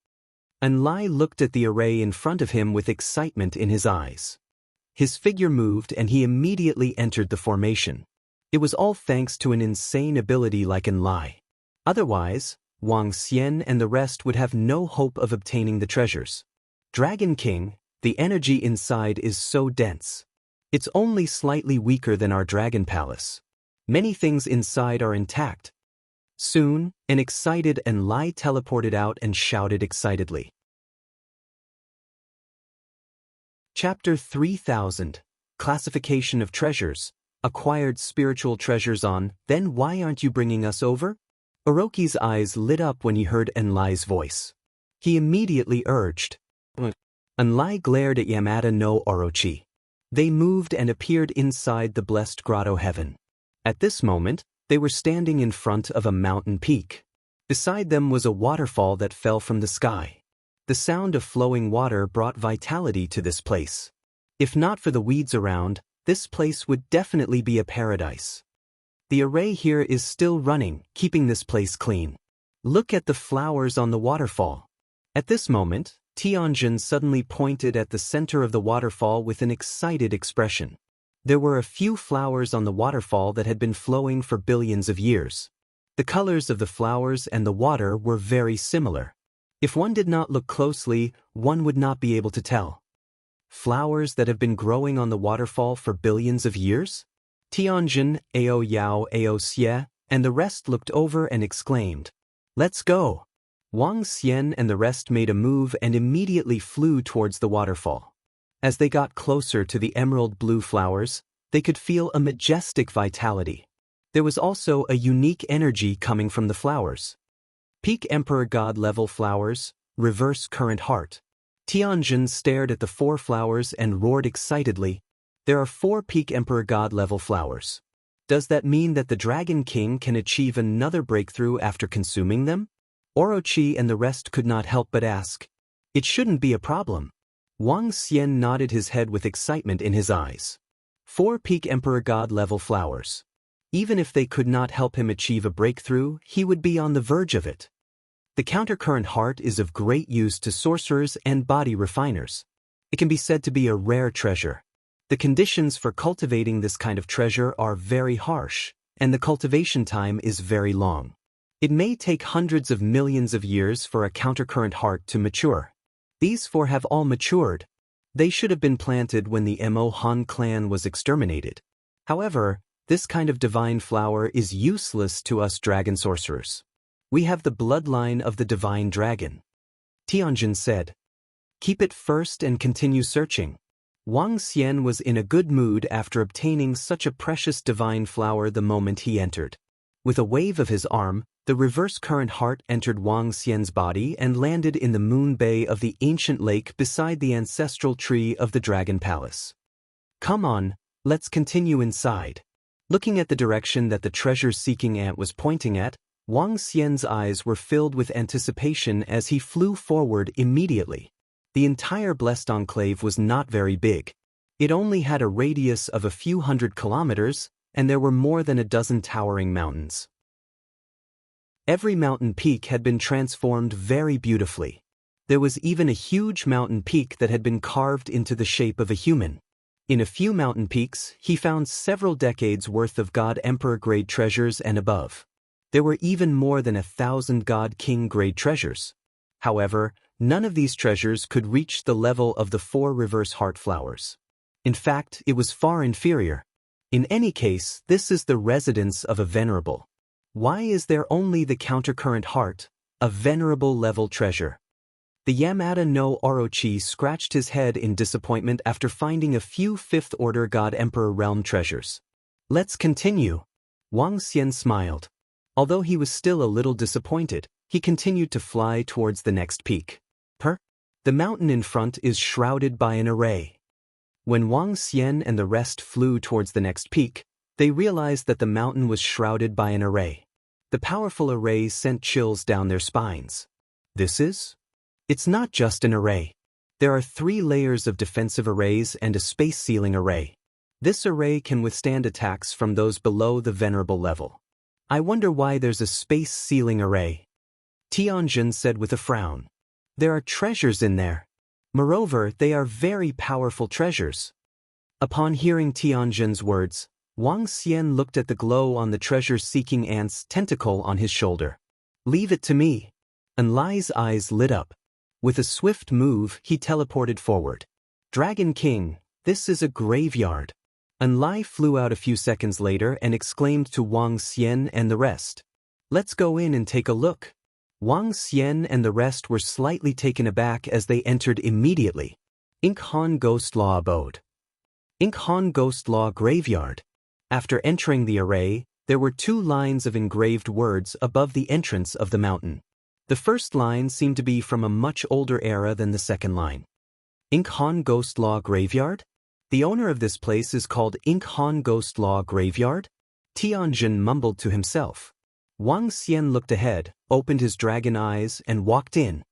Enlai looked at the array in front of him with excitement in his eyes. His figure moved and he immediately entered the formation. It was all thanks to an insane ability like Enlai. Otherwise, Wang Xian and the rest would have no hope of obtaining the treasures. Dragon King, the energy inside is so dense. It's only slightly weaker than our Dragon Palace. Many things inside are intact. Soon, an excited Enlai teleported out and shouted excitedly. Chapter 3000, Classification of Treasures. Acquired spiritual treasures on, then why aren't you bringing us over? Orochi's eyes lit up when he heard Enlai's voice. He immediately urged. Enlai glared at Yamada no Orochi. They moved and appeared inside the blessed grotto heaven. At this moment, they were standing in front of a mountain peak. Beside them was a waterfall that fell from the sky. The sound of flowing water brought vitality to this place. If not for the weeds around, this place would definitely be a paradise. The array here is still running, keeping this place clean. Look at the flowers on the waterfall. At this moment, Tianjin suddenly pointed at the center of the waterfall with an excited expression. There were a few flowers on the waterfall that had been flowing for billions of years. The colors of the flowers and the water were very similar. If one did not look closely, one would not be able to tell. Flowers that have been growing on the waterfall for billions of years? Tianjin, Ao Yao, Ao Xie, and the rest looked over and exclaimed, "Let's go!" Wang Xian and the rest made a move and immediately flew towards the waterfall. As they got closer to the emerald blue flowers, they could feel a majestic vitality. There was also a unique energy coming from the flowers. Peak Emperor God level flowers, reverse current heart. Tianjin stared at the 4 flowers and roared excitedly. There are 4 Peak Emperor God level flowers. Does that mean that the Dragon King can achieve another breakthrough after consuming them? Orochi and the rest could not help but ask. It shouldn't be a problem. Wang Xian nodded his head with excitement in his eyes. 4 peak Emperor God level flowers. Even if they could not help him achieve a breakthrough, he would be on the verge of it. The countercurrent heart is of great use to sorcerers and body refiners. It can be said to be a rare treasure. The conditions for cultivating this kind of treasure are very harsh, and the cultivation time is very long. It may take hundreds of millions of years for a countercurrent heart to mature. These 4 have all matured. They should have been planted when the Mo Han clan was exterminated. However, this kind of divine flower is useless to us dragon sorcerers. We have the bloodline of the divine dragon. Tianjin said. Keep it first and continue searching. Wang Xian was in a good mood after obtaining such a precious divine flower the moment he entered. With a wave of his arm, the reverse current heart entered Wang Xian's body and landed in the moon bay of the ancient lake beside the ancestral tree of the Dragon Palace. Come on, let's continue inside. Looking at the direction that the treasure-seeking ant was pointing at, Wang Xian's eyes were filled with anticipation as he flew forward immediately. The entire blessed enclave was not very big. It only had a radius of a few hundred kilometers, and there were more than a dozen towering mountains. Every mountain peak had been transformed very beautifully. There was even a huge mountain peak that had been carved into the shape of a human. In a few mountain peaks, he found several decades worth of God Emperor grade treasures and above. There were even more than 1,000 God King grade treasures. However, none of these treasures could reach the level of the 4 reverse heart flowers. In fact, it was far inferior. In any case, this is the residence of a venerable. Why is there only the countercurrent heart, a venerable level treasure? The Yamada no Orochi scratched his head in disappointment after finding a few 5th order God Emperor realm treasures. Let's continue. Wang Xian smiled. Although he was still a little disappointed, he continued to fly towards the next peak. The mountain in front is shrouded by an array. When Wang Xian and the rest flew towards the next peak, they realized that the mountain was shrouded by an array. The powerful array sent chills down their spines. It's not just an array. There are 3 layers of defensive arrays and a space sealing array. This array can withstand attacks from those below the venerable level. I wonder why there's a space sealing array. Tianjin said with a frown. There are treasures in there. Moreover, they are very powerful treasures. Upon hearing Tianjin's words, Wang Xian looked at the glow on the treasure-seeking ant's tentacle on his shoulder. Leave it to me. Enlai's eyes lit up. With a swift move, he teleported forward. Dragon King, this is a graveyard. Enlai flew out a few seconds later and exclaimed to Wang Xian and the rest. Let's go in and take a look. Wang Xian and the rest were slightly taken aback as they entered immediately. Ink Han Ghost Law Abode. Ink Han Ghost Law Graveyard. After entering the array, there were 2 lines of engraved words above the entrance of the mountain. The first line seemed to be from a much older era than the second line. Ink Han Ghost Law Graveyard? The owner of this place is called Ink Han Ghost Law Graveyard? Tianjin mumbled to himself. Wang Xian looked ahead, opened his dragon eyes, and walked in.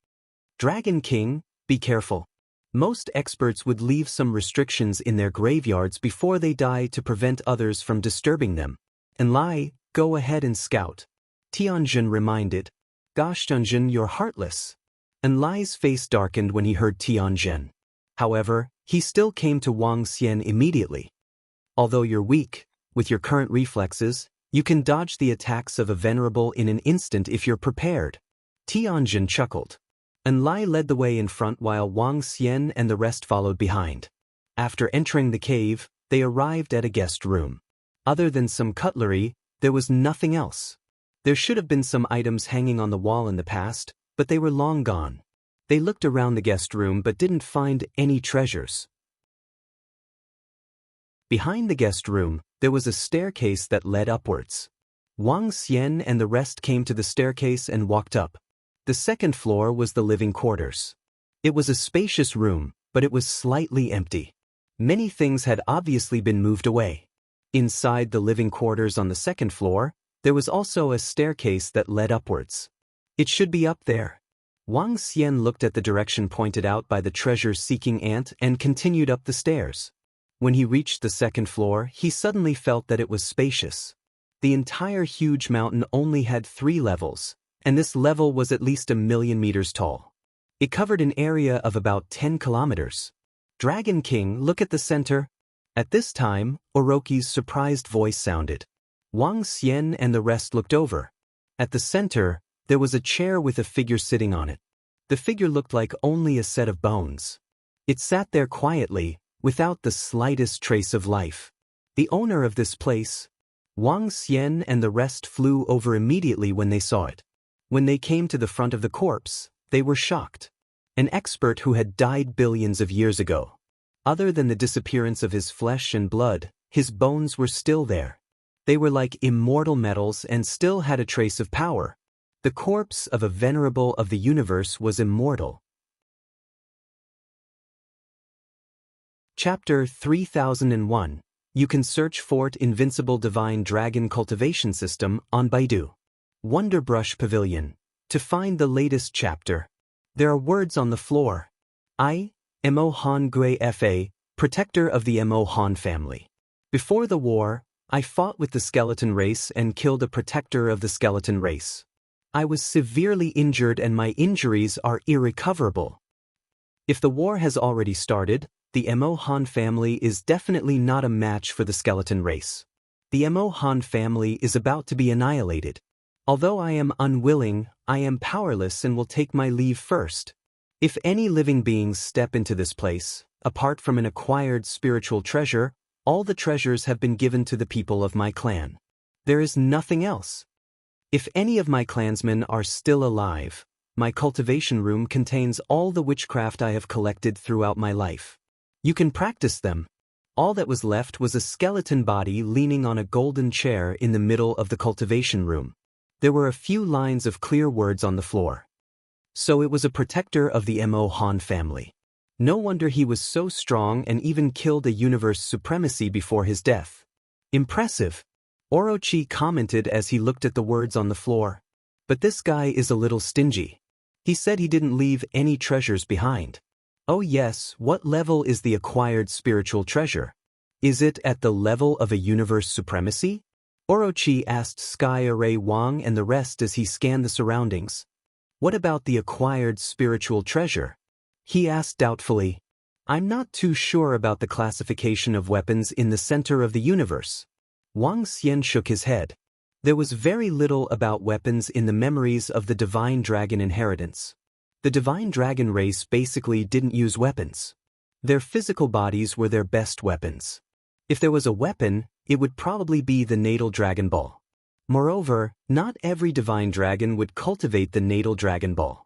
Dragon King, be careful. Most experts would leave some restrictions in their graveyards before they die to prevent others from disturbing them. Enlai, go ahead and scout. Tianjin reminded. Gosh Tianjin, you're heartless. Enlai's face darkened when he heard Tianjin. However, he still came to Wang Xian immediately. Although you're weak, with your current reflexes, you can dodge the attacks of a venerable in an instant if you're prepared. Tianjin chuckled. Enlai led the way in front while Wang Xian and the rest followed behind. After entering the cave, they arrived at a guest room. Other than some cutlery, there was nothing else. There should have been some items hanging on the wall in the past, but they were long gone. They looked around the guest room but didn't find any treasures. Behind the guest room, there was a staircase that led upwards. Wang Xian and the rest came to the staircase and walked up. The second floor was the living quarters. It was a spacious room, but it was slightly empty. Many things had obviously been moved away. Inside the living quarters on the second floor, there was also a staircase that led upwards. It should be up there. Wang Xian looked at the direction pointed out by the treasure-seeking ant and continued up the stairs. When he reached the second floor, he suddenly felt that it was spacious. The entire huge mountain only had 3 levels, and this level was at least 1,000,000 meters tall. It covered an area of about 10 kilometers. Dragon King, look at the center. At this time, Orochi's surprised voice sounded. Wang Xian and the rest looked over. At the center, there was a chair with a figure sitting on it. The figure looked like only a set of bones. It sat there quietly, without the slightest trace of life. The owner of this place. Wang Xian and the rest flew over immediately when they saw it. When they came to the front of the corpse, they were shocked. An expert who had died billions of years ago. Other than the disappearance of his flesh and blood, his bones were still there. They were like immortal metals and still had a trace of power. The corpse of a venerable of the universe was immortal. Chapter 3001. You can search Fort Invincible Divine Dragon Cultivation System on Baidu. Wonderbrush Pavilion. To find the latest chapter. There are words on the floor. I, Mo Han Gui Fa, protector of the Mo Han family. Before the war, I fought with the skeleton race and killed a protector of the skeleton race. I was severely injured and my injuries are irrecoverable. If the war has already started, the Mo Han family is definitely not a match for the skeleton race. The Mo Han family is about to be annihilated. Although I am unwilling, I am powerless and will take my leave first. If any living beings step into this place, apart from an acquired spiritual treasure, all the treasures have been given to the people of my clan. There is nothing else. If any of my clansmen are still alive, my cultivation room contains all the witchcraft I have collected throughout my life. You can practice them. All that was left was a skeleton body leaning on a golden chair in the middle of the cultivation room. There were a few lines of clear words on the floor. So it was a protector of the Mo Han family. No wonder he was so strong and even killed a universe supremacy before his death. Impressive. Orochi commented as he looked at the words on the floor. But this guy is a little stingy. He said he didn't leave any treasures behind. Oh yes, what level is the acquired spiritual treasure? Is it at the level of a universe supremacy? Orochi asked Sky Array Wang and the rest as he scanned the surroundings. What about the acquired spiritual treasure? He asked doubtfully. I'm not too sure about the classification of weapons in the center of the universe. Wang Xian shook his head. There was very little about weapons in the memories of the Divine Dragon inheritance. The Divine Dragon race basically didn't use weapons. Their physical bodies were their best weapons. If there was a weapon, it would probably be the natal Dragon Ball. Moreover, not every Divine Dragon would cultivate the natal Dragon Ball.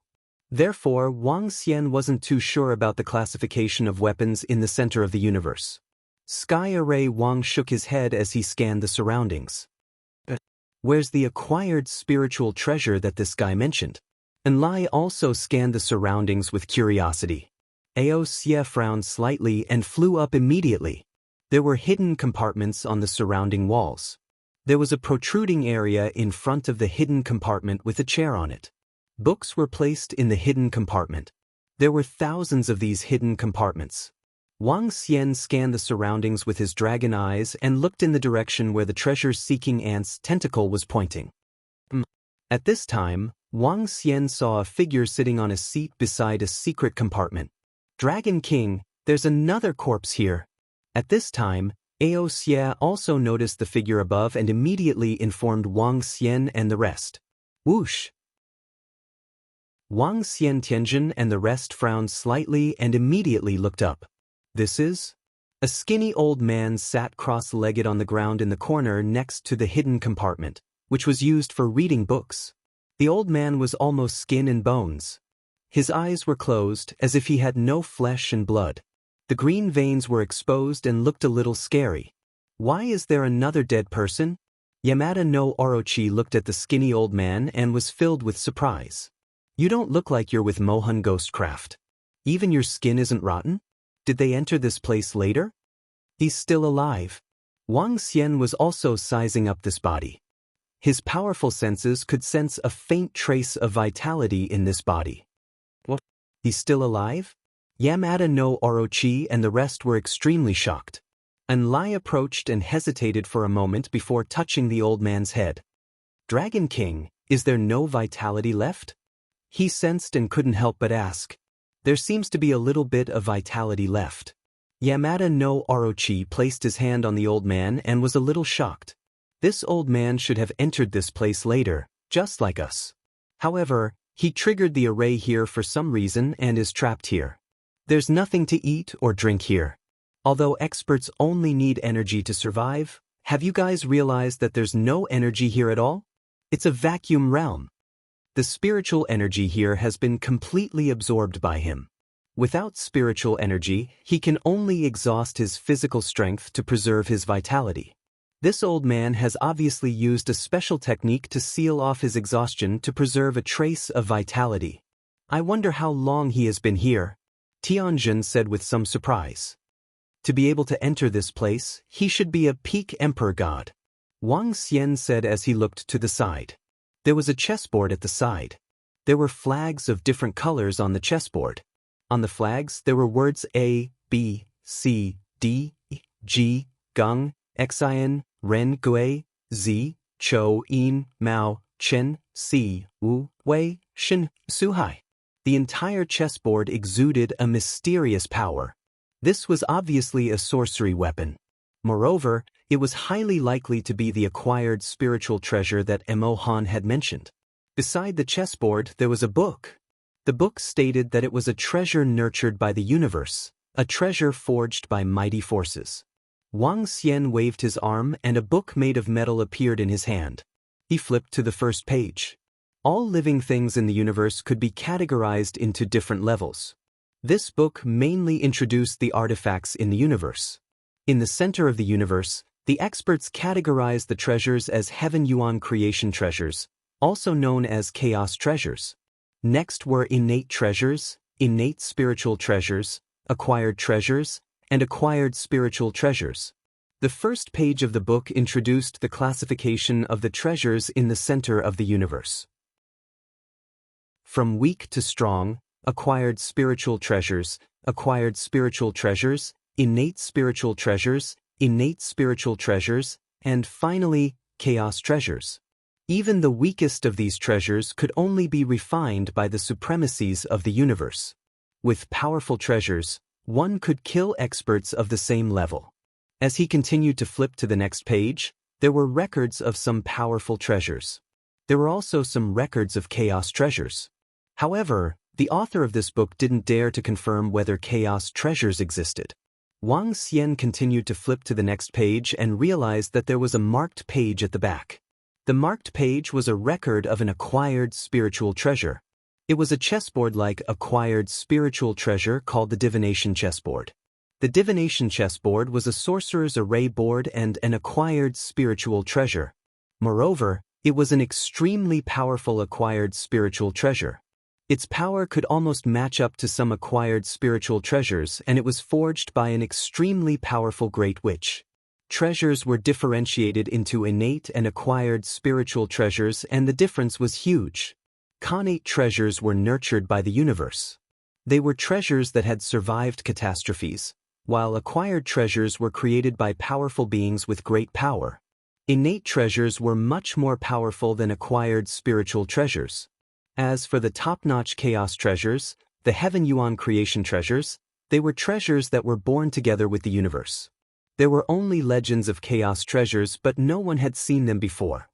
Therefore, Wang Xian wasn't too sure about the classification of weapons in the center of the universe. Sky Array Wang shook his head as he scanned the surroundings. Where's the acquired spiritual treasure that this guy mentioned? Enlai also scanned the surroundings with curiosity. Ao Xie frowned slightly and flew up immediately. There were hidden compartments on the surrounding walls. There was a protruding area in front of the hidden compartment with a chair on it. Books were placed in the hidden compartment. There were thousands of these hidden compartments. Wang Xian scanned the surroundings with his dragon eyes and looked in the direction where the treasure-seeking ant's tentacle was pointing. At this time, Wang Xian saw a figure sitting on a seat beside a secret compartment. Dragon King, there's another corpse here. At this time, Ao Xie also noticed the figure above and immediately informed Wang Xian and the rest. Whoosh! Wang Xian Tianjin and the rest frowned slightly and immediately looked up. This is? A skinny old man sat cross-legged on the ground in the corner next to the hidden compartment, which was used for reading books. The old man was almost skin and bones. His eyes were closed as if he had no flesh and blood. The green veins were exposed and looked a little scary. Why is there another dead person? Yamada no Orochi looked at the skinny old man and was filled with surprise. You don't look like you're with Mohan Ghostcraft. Even your skin isn't rotten? Did they enter this place later? He's still alive. Wang Xian was also sizing up this body. His powerful senses could sense a faint trace of vitality in this body. What? He's still alive? Yamada no Orochi and the rest were extremely shocked. Enlai approached and hesitated for a moment before touching the old man's head. Dragon King, is there no vitality left? He sensed and couldn't help but ask. There seems to be a little bit of vitality left. Yamada no Orochi placed his hand on the old man and was a little shocked. This old man should have entered this place later, just like us. However, he triggered the array here for some reason and is trapped here. There's nothing to eat or drink here. Although experts only need energy to survive, have you guys realized that there's no energy here at all? It's a vacuum realm. The spiritual energy here has been completely absorbed by him. Without spiritual energy, he can only exhaust his physical strength to preserve his vitality. This old man has obviously used a special technique to seal off his exhaustion to preserve a trace of vitality. I wonder how long he has been here, Tianjin said with some surprise. To be able to enter this place, he should be a peak emperor god. Wang Xian said as he looked to the side. There was a chessboard at the side. There were flags of different colors on the chessboard. On the flags there were words A, B, C, D, G, Gung, Xin, Ren, Gui, Zi, Chou, Yin, Mao, Chen, Si, Wu, Wei, Shin, Suhai. The entire chessboard exuded a mysterious power. This was obviously a sorcery weapon. Moreover, it was highly likely to be the acquired spiritual treasure that Emo Han had mentioned. Beside the chessboard there was a book. The book stated that it was a treasure nurtured by the universe, a treasure forged by mighty forces. Wang Xian waved his arm and a book made of metal appeared in his hand. He flipped to the first page. All living things in the universe could be categorized into different levels. This book mainly introduced the artifacts in the universe. In the center of the universe, the experts categorized the treasures as Heaven Yuan creation treasures, also known as chaos treasures. Next were innate treasures, innate spiritual treasures, acquired treasures, and acquired spiritual treasures. The first page of the book introduced the classification of the treasures in the center of the universe. From weak to strong, acquired spiritual treasures, innate spiritual treasures, and finally, chaos treasures. Even the weakest of these treasures could only be refined by the supremacies of the universe. With powerful treasures, one could kill experts of the same level. As he continued to flip to the next page, there were records of some powerful treasures. There were also some records of chaos treasures. However, the author of this book didn't dare to confirm whether chaos treasures existed. Wang Xian continued to flip to the next page and realized that there was a marked page at the back. The marked page was a record of an acquired spiritual treasure. It was a chessboard-like acquired spiritual treasure called the divination chessboard. The divination chessboard was a sorcerer's array board and an acquired spiritual treasure. Moreover, it was an extremely powerful acquired spiritual treasure. Its power could almost match up to some acquired spiritual treasures, and it was forged by an extremely powerful great witch. Treasures were differentiated into innate and acquired spiritual treasures, and the difference was huge. Connate treasures were nurtured by the universe. They were treasures that had survived catastrophes, while acquired treasures were created by powerful beings with great power. Innate treasures were much more powerful than acquired spiritual treasures. As for the top-notch chaos treasures, the Heaven Yuan creation treasures, they were treasures that were born together with the universe. There were only legends of chaos treasures, but no one had seen them before.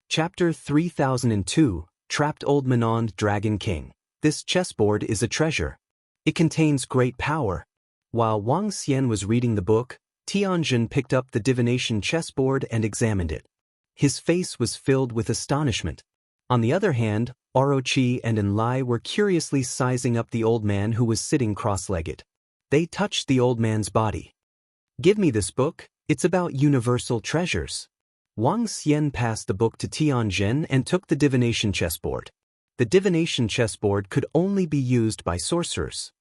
Chapter 3002, Trapped Old Manond Dragon King. This chessboard is a treasure. It contains great power. While Wang Xian was reading the book, Tianjin picked up the divination chessboard and examined it. His face was filled with astonishment. On the other hand, Orochi and Enlai were curiously sizing up the old man who was sitting cross-legged. They touched the old man's body. "Give me this book, it's about universal treasures." Wang Xian passed the book to Tianjin and took the divination chessboard. The divination chessboard could only be used by sorcerers.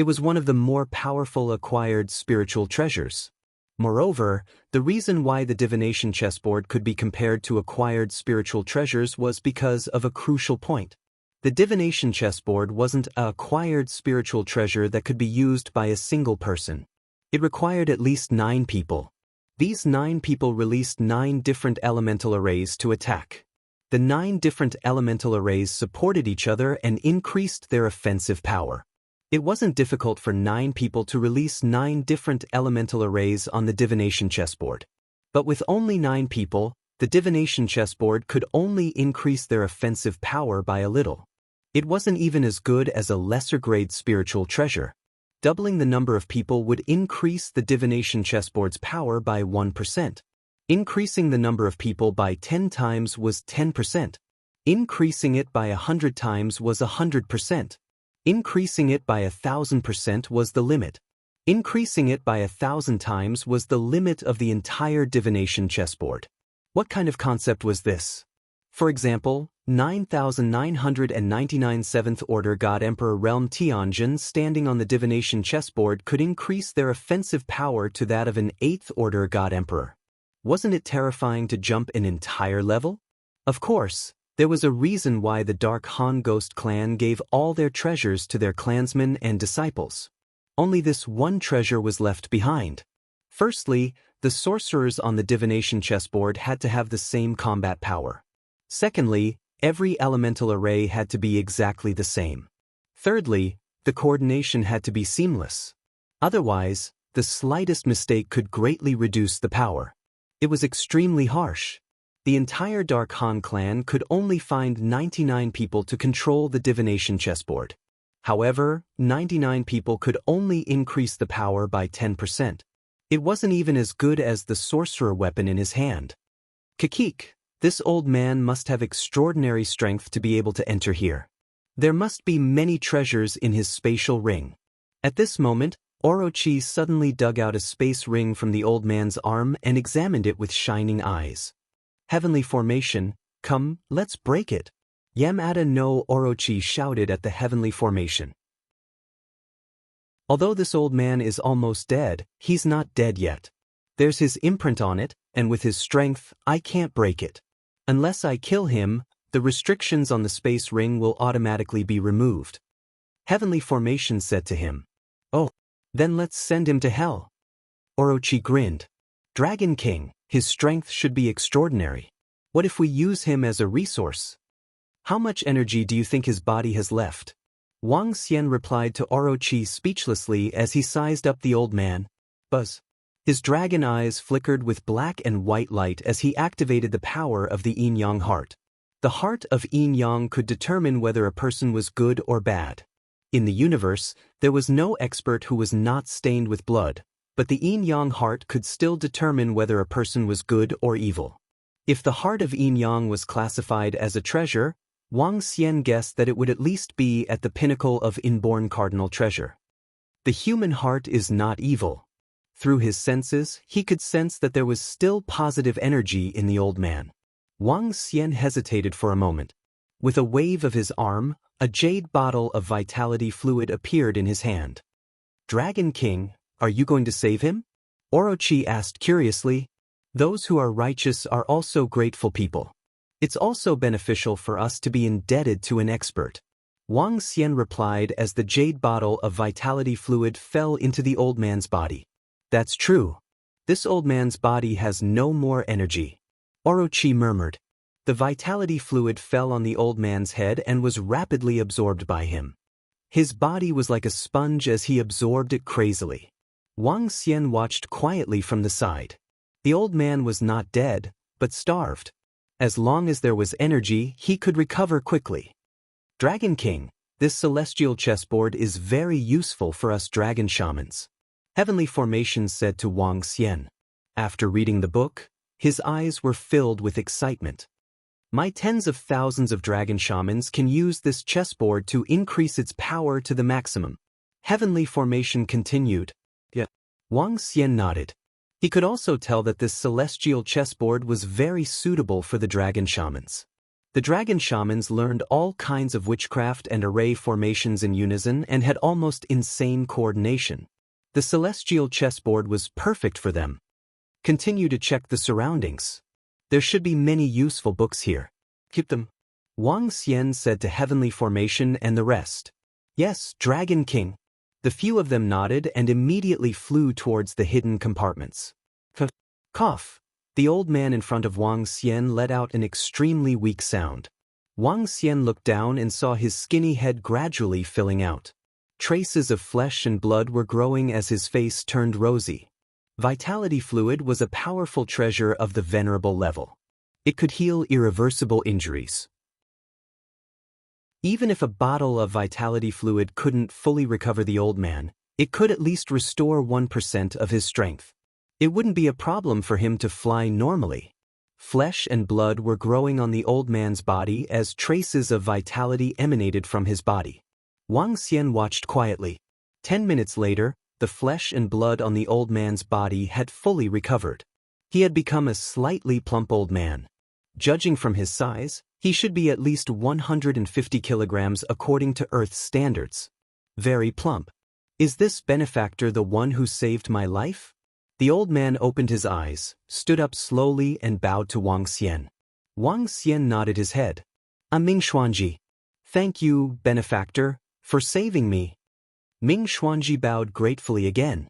It was one of the more powerful acquired spiritual treasures. Moreover, the reason why the divination chessboard could be compared to acquired spiritual treasures was because of a crucial point. The divination chessboard wasn't an acquired spiritual treasure that could be used by a single person. It required at least 9 people. These 9 people released 9 different elemental arrays to attack. The 9 different elemental arrays supported each other and increased their offensive power. It wasn't difficult for 9 people to release 9 different elemental arrays on the divination chessboard. But with only 9 people, the divination chessboard could only increase their offensive power by a little. It wasn't even as good as a lesser-grade spiritual treasure. Doubling the number of people would increase the divination chessboard's power by 1%. Increasing the number of people by 10 times was 10%. Increasing it by 100 times was 100%. Increasing it by 1,000% was the limit. Increasing it by 1,000 times was the limit of the entire divination chessboard. What kind of concept was this? For example, 9,999 7th Order God Emperor Realm Tianjin standing on the divination chessboard could increase their offensive power to that of an 8th Order God Emperor. Wasn't it terrifying to jump an entire level? Of course, there was a reason why the Dark Han Ghost clan gave all their treasures to their clansmen and disciples. Only this one treasure was left behind. Firstly, the sorcerers on the divination chessboard had to have the same combat power. Secondly, every elemental array had to be exactly the same. Thirdly, the coordination had to be seamless. Otherwise, the slightest mistake could greatly reduce the power. It was extremely harsh. The entire Dark Han clan could only find 99 people to control the divination chessboard. However, 99 people could only increase the power by 10%. It wasn't even as good as the sorcerer weapon in his hand. Kikik, this old man must have extraordinary strength to be able to enter here. There must be many treasures in his spatial ring. At this moment, Orochi suddenly dug out a space ring from the old man's arm and examined it with shining eyes. Heavenly formation, come, let's break it. Yamada no Orochi shouted at the heavenly formation. Although this old man is almost dead, he's not dead yet. There's his imprint on it, and with his strength, I can't break it. Unless I kill him, the restrictions on the space ring will automatically be removed. Heavenly formation said to him. Oh, then let's send him to hell. Orochi grinned. Dragon King, his strength should be extraordinary. What if we use him as a resource? How much energy do you think his body has left? Wang Xian replied to Orochi speechlessly as he sized up the old man. Buzz. His dragon eyes flickered with black and white light as he activated the power of the yin-yang heart. The heart of yin-yang could determine whether a person was good or bad. In the universe, there was no expert who was not stained with blood, but the yin-yang heart could still determine whether a person was good or evil. If the heart of yin-yang was classified as a treasure, Wang Xian guessed that it would at least be at the pinnacle of inborn cardinal treasure. The human heart is not evil. Through his senses, he could sense that there was still positive energy in the old man. Wang Xian hesitated for a moment. With a wave of his arm, a jade bottle of vitality fluid appeared in his hand. Dragon King, are you going to save him? Orochi asked curiously. Those who are righteous are also grateful people. It's also beneficial for us to be indebted to an expert. Wang Xian replied as the jade bottle of vitality fluid fell into the old man's body. That's true. This old man's body has no more energy. Orochi murmured. The vitality fluid fell on the old man's head and was rapidly absorbed by him. His body was like a sponge as he absorbed it crazily. Wang Xian watched quietly from the side. The old man was not dead, but starved. As long as there was energy, he could recover quickly. Dragon King, this celestial chessboard is very useful for us dragon shamans. Heavenly Formation said to Wang Xian. After reading the book, his eyes were filled with excitement. My tens of thousands of dragon shamans can use this chessboard to increase its power to the maximum. Heavenly Formation continued. Yeah. Wang Xian nodded. He could also tell that this celestial chessboard was very suitable for the dragon shamans. The dragon shamans learned all kinds of witchcraft and array formations in unison and had almost insane coordination. The celestial chessboard was perfect for them. Continue to check the surroundings. There should be many useful books here. Keep them. Wang Xian said to Heavenly Formation and the rest. Yes, Dragon King. The few of them nodded and immediately flew towards the hidden compartments. Cough. The old man in front of Wang Xian let out an extremely weak sound. Wang Xian looked down and saw his skinny head gradually filling out. Traces of flesh and blood were growing as his face turned rosy. Vitality fluid was a powerful treasure of the venerable level. It could heal irreversible injuries. Even if a bottle of vitality fluid couldn't fully recover the old man, it could at least restore 1% of his strength. It wouldn't be a problem for him to fly normally. Flesh and blood were growing on the old man's body as traces of vitality emanated from his body. Wang Xian watched quietly. 10 minutes later, the flesh and blood on the old man's body had fully recovered. He had become a slightly plump old man. Judging from his size, he should be at least 150 kilograms according to Earth's standards. Very plump. Is this benefactor the one who saved my life? The old man opened his eyes, stood up slowly and bowed to Wang Xian. Wang Xian nodded his head. Ming Xuanji. Thank you, benefactor, for saving me. Ming Xuanji bowed gratefully again.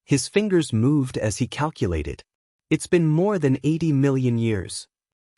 His fingers moved as he calculated. It's been more than 80 million years.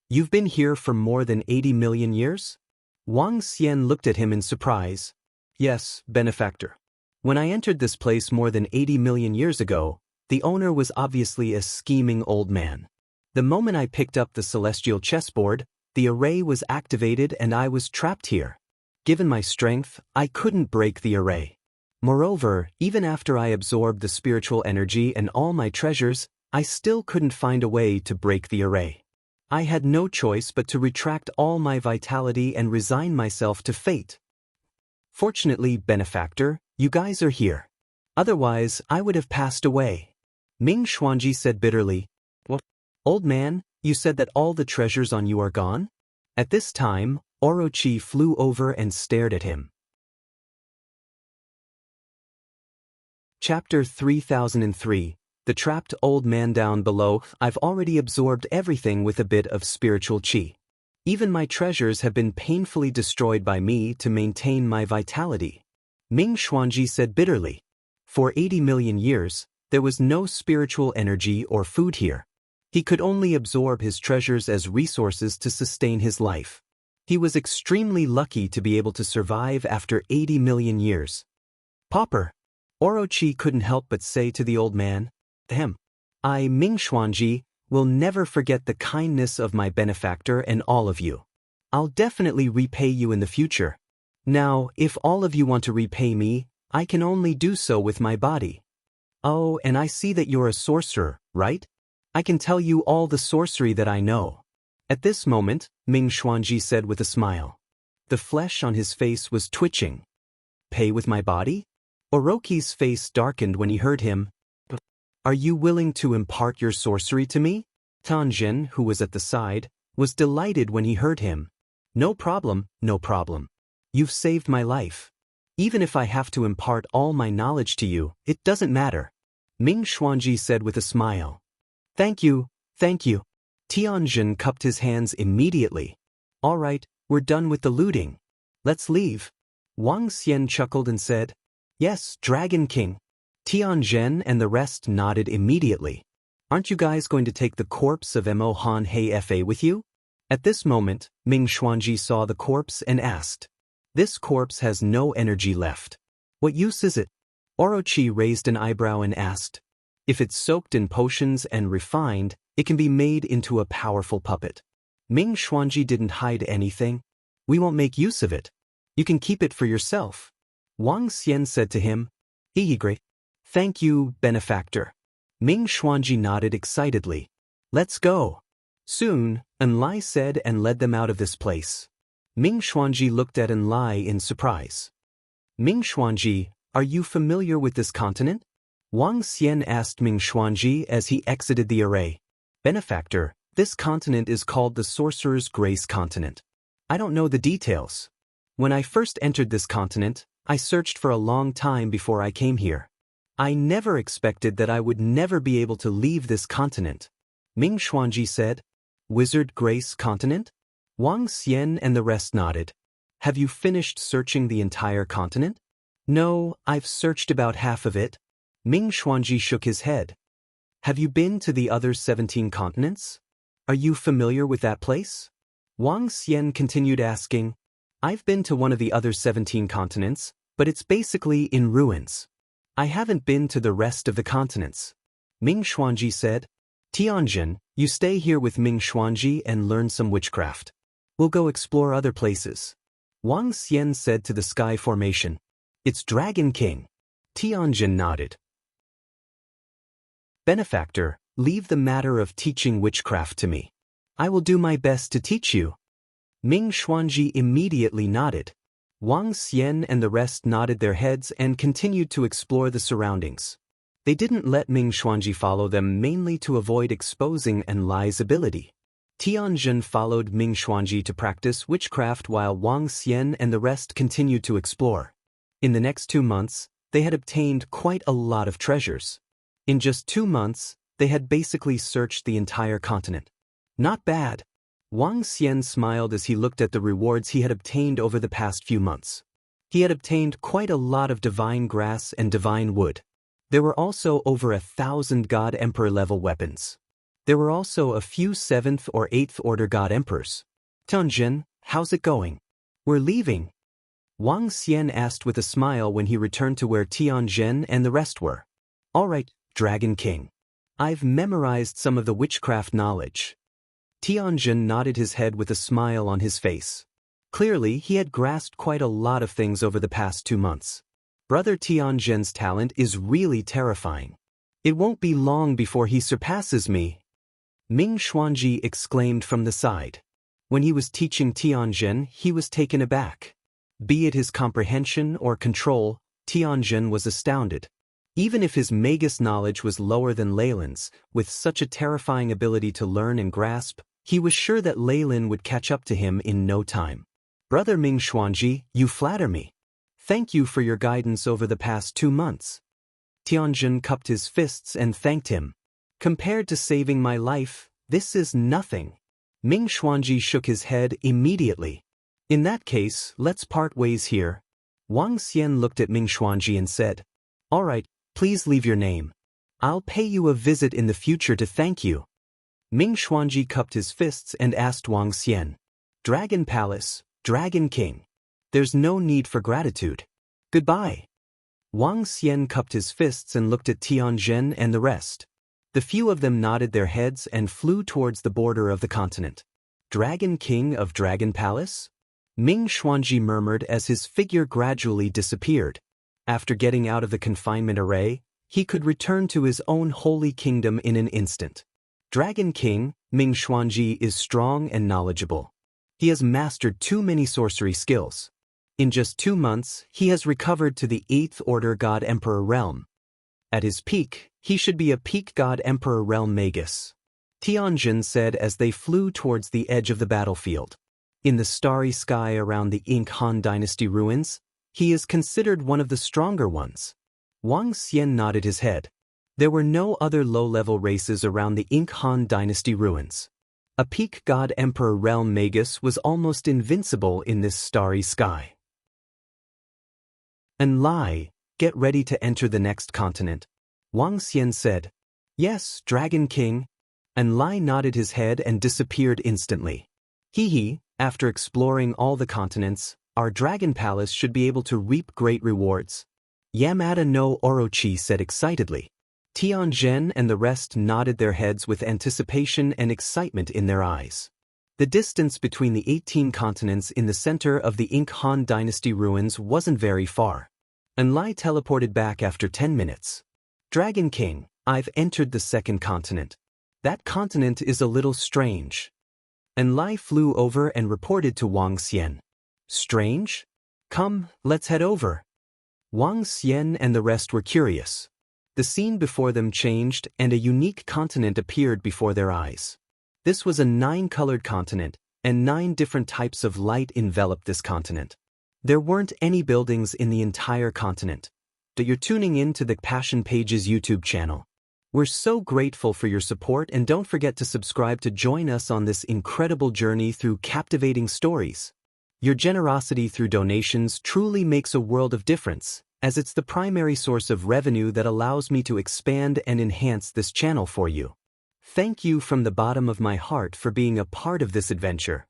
You've been here for more than 80 million years? Wang Xian looked at him in surprise. Yes, benefactor. When I entered this place more than 80 million years ago, the owner was obviously a scheming old man. The moment I picked up the celestial chessboard, the array was activated and I was trapped here. Given my strength, I couldn't break the array. Moreover, even after I absorbed the spiritual energy and all my treasures, I still couldn't find a way to break the array. I had no choice but to retract all my vitality and resign myself to fate. Fortunately, benefactor, you guys are here. Otherwise, I would have passed away. Ming Xuanji said bitterly. What? Old man, you said that all the treasures on you are gone? At this time, Orochi flew over and stared at him. Chapter 3003. The trapped old man down below. I've already absorbed everything with a bit of spiritual qi. Even my treasures have been painfully destroyed by me to maintain my vitality. Ming Xuanji said bitterly. For 80 million years, there was no spiritual energy or food here. He could only absorb his treasures as resources to sustain his life. He was extremely lucky to be able to survive after 80 million years. Pauper. Orochi couldn't help but say to the old man. I, Ming Xuanji, will never forget the kindness of my benefactor and all of you. I'll definitely repay you in the future. Now, if all of you want to repay me, I can only do so with my body. Oh, and I see that you're a sorcerer, right? I can tell you all the sorcery that I know. At this moment, Ming Xuanji said with a smile. The flesh on his face was twitching. Pay with my body? Orochi's face darkened when he heard him. Are you willing to impart your sorcery to me? Tanjin, who was at the side, was delighted when he heard him. No problem, no problem. You've saved my life. Even if I have to impart all my knowledge to you, it doesn't matter. Ming Xuanji said with a smile. Thank you, thank you. Tianjin cupped his hands immediately. All right, we're done with the looting. Let's leave. Wang Xian chuckled and said, Yes, Dragon King. Tianjin and the rest nodded immediately. Aren't you guys going to take the corpse of Mo Han Hei Fa with you? At this moment, Ming Xuanji saw the corpse and asked. This corpse has no energy left. What use is it? Orochi raised an eyebrow and asked. If it's soaked in potions and refined, it can be made into a powerful puppet. Ming Xuanji didn't hide anything. We won't make use of it. You can keep it for yourself. Wang Xian said to him. Great. Thank you, benefactor. Ming Xuanji nodded excitedly. Let's go. Soon, Enlai said and led them out of this place. Ming Xuanji looked at Enlai in surprise. Ming Xuanji, are you familiar with this continent? Wang Xian asked Ming Xuanji as he exited the array. Benefactor, this continent is called the Sorcerer's Grace Continent. I don't know the details. When I first entered this continent, I searched for a long time before I came here. I never expected that I would never be able to leave this continent. Ming Xuanji said. Wizard Grace Continent? Wang Xian and the rest nodded. Have you finished searching the entire continent? No, I've searched about half of it. Ming Xuanji shook his head. Have you been to the other 17 continents? Are you familiar with that place? Wang Xian continued asking. I've been to one of the other 17 continents, but it's basically in ruins. I haven't been to the rest of the continents. Ming Xuanji said. Tianjin, you stay here with Ming Xuanji and learn some witchcraft. We'll go explore other places. Wang Xian said to the sky formation. It's Dragon King. Tianjin nodded. Benefactor, leave the matter of teaching witchcraft to me. I will do my best to teach you. Ming Xuanji immediately nodded. Wang Xian and the rest nodded their heads and continued to explore the surroundings. They didn't let Ming Xuanji follow them mainly to avoid exposing Enlai's ability. Tianjin followed Ming Xuanji to practice witchcraft while Wang Xian and the rest continued to explore. In the next 2 months, they had obtained quite a lot of treasures. In just 2 months, they had basically searched the entire continent. Not bad. Wang Xian smiled as he looked at the rewards he had obtained over the past few months. He had obtained quite a lot of divine grass and divine wood. There were also over 1,000 God Emperor level weapons. There were also a few 7th or 8th order God Emperors. Tianjin, how's it going? We're leaving. Wang Xian asked with a smile when he returned to where Tianjin and the rest were. All right, Dragon King. I've memorized some of the witchcraft knowledge. Tianjin nodded his head with a smile on his face. Clearly, he had grasped quite a lot of things over the past 2 months. Brother Tianjin's talent is really terrifying. It won't be long before he surpasses me. Ming Xuanji exclaimed from the side. When he was teaching Tianjin, he was taken aback. Be it his comprehension or control, Tianjin was astounded. Even if his magus knowledge was lower than Leyland's, with such a terrifying ability to learn and grasp, he was sure that Leyland would catch up to him in no time. Brother Ming Xuanji, you flatter me. Thank you for your guidance over the past 2 months. Tianjin cupped his fists and thanked him. Compared to saving my life, this is nothing. Ming Xuanji shook his head immediately. In that case, let's part ways here. Wang Xian looked at Ming Xuanji and said, All right, please leave your name. I'll pay you a visit in the future to thank you. Ming Xuanji cupped his fists and asked Wang Xian, Dragon Palace, Dragon King. There's no need for gratitude. Goodbye. Wang Xian cupped his fists and looked at Tianjin and the rest. The few of them nodded their heads and flew towards the border of the continent. Dragon King of Dragon Palace? Ming Xuanji murmured as his figure gradually disappeared. After getting out of the confinement array, he could return to his own holy kingdom in an instant. Dragon King, Ming Xuanji is strong and knowledgeable. He has mastered too many sorcery skills. In just 2 months, he has recovered to the 8th Order God Emperor realm. At his peak, he should be a peak God Emperor realm magus. Tianjin said as they flew towards the edge of the battlefield. In the starry sky around the Ink Han Dynasty ruins, he is considered one of the stronger ones. Wang Xian nodded his head. There were no other low-level races around the Ink Han Dynasty ruins. A peak God Emperor realm magus was almost invincible in this starry sky. Enlai, get ready to enter the next continent. Wang Xian said. Yes, Dragon King. Enlai nodded his head and disappeared instantly. Hee, after exploring all the continents, our Dragon Palace should be able to reap great rewards. Yamada no Orochi said excitedly. Tianjin and the rest nodded their heads with anticipation and excitement in their eyes. The distance between the 18 continents in the center of the Ink Han Dynasty ruins wasn't very far. Enlai teleported back after 10 minutes. Dragon King, I've entered the second continent. That continent is a little strange. Enlai flew over and reported to Wang Xian. Strange? Come, let's head over. Wang Xian and the rest were curious. The scene before them changed and a unique continent appeared before their eyes. This was a 9-colored continent, and 9 different types of light enveloped this continent. There weren't any buildings in the entire continent. But you're tuning in to the Passion Pages YouTube channel. We're so grateful for your support, and don't forget to subscribe to join us on this incredible journey through captivating stories. Your generosity through donations truly makes a world of difference, as it's the primary source of revenue that allows me to expand and enhance this channel for you. Thank you from the bottom of my heart for being a part of this adventure.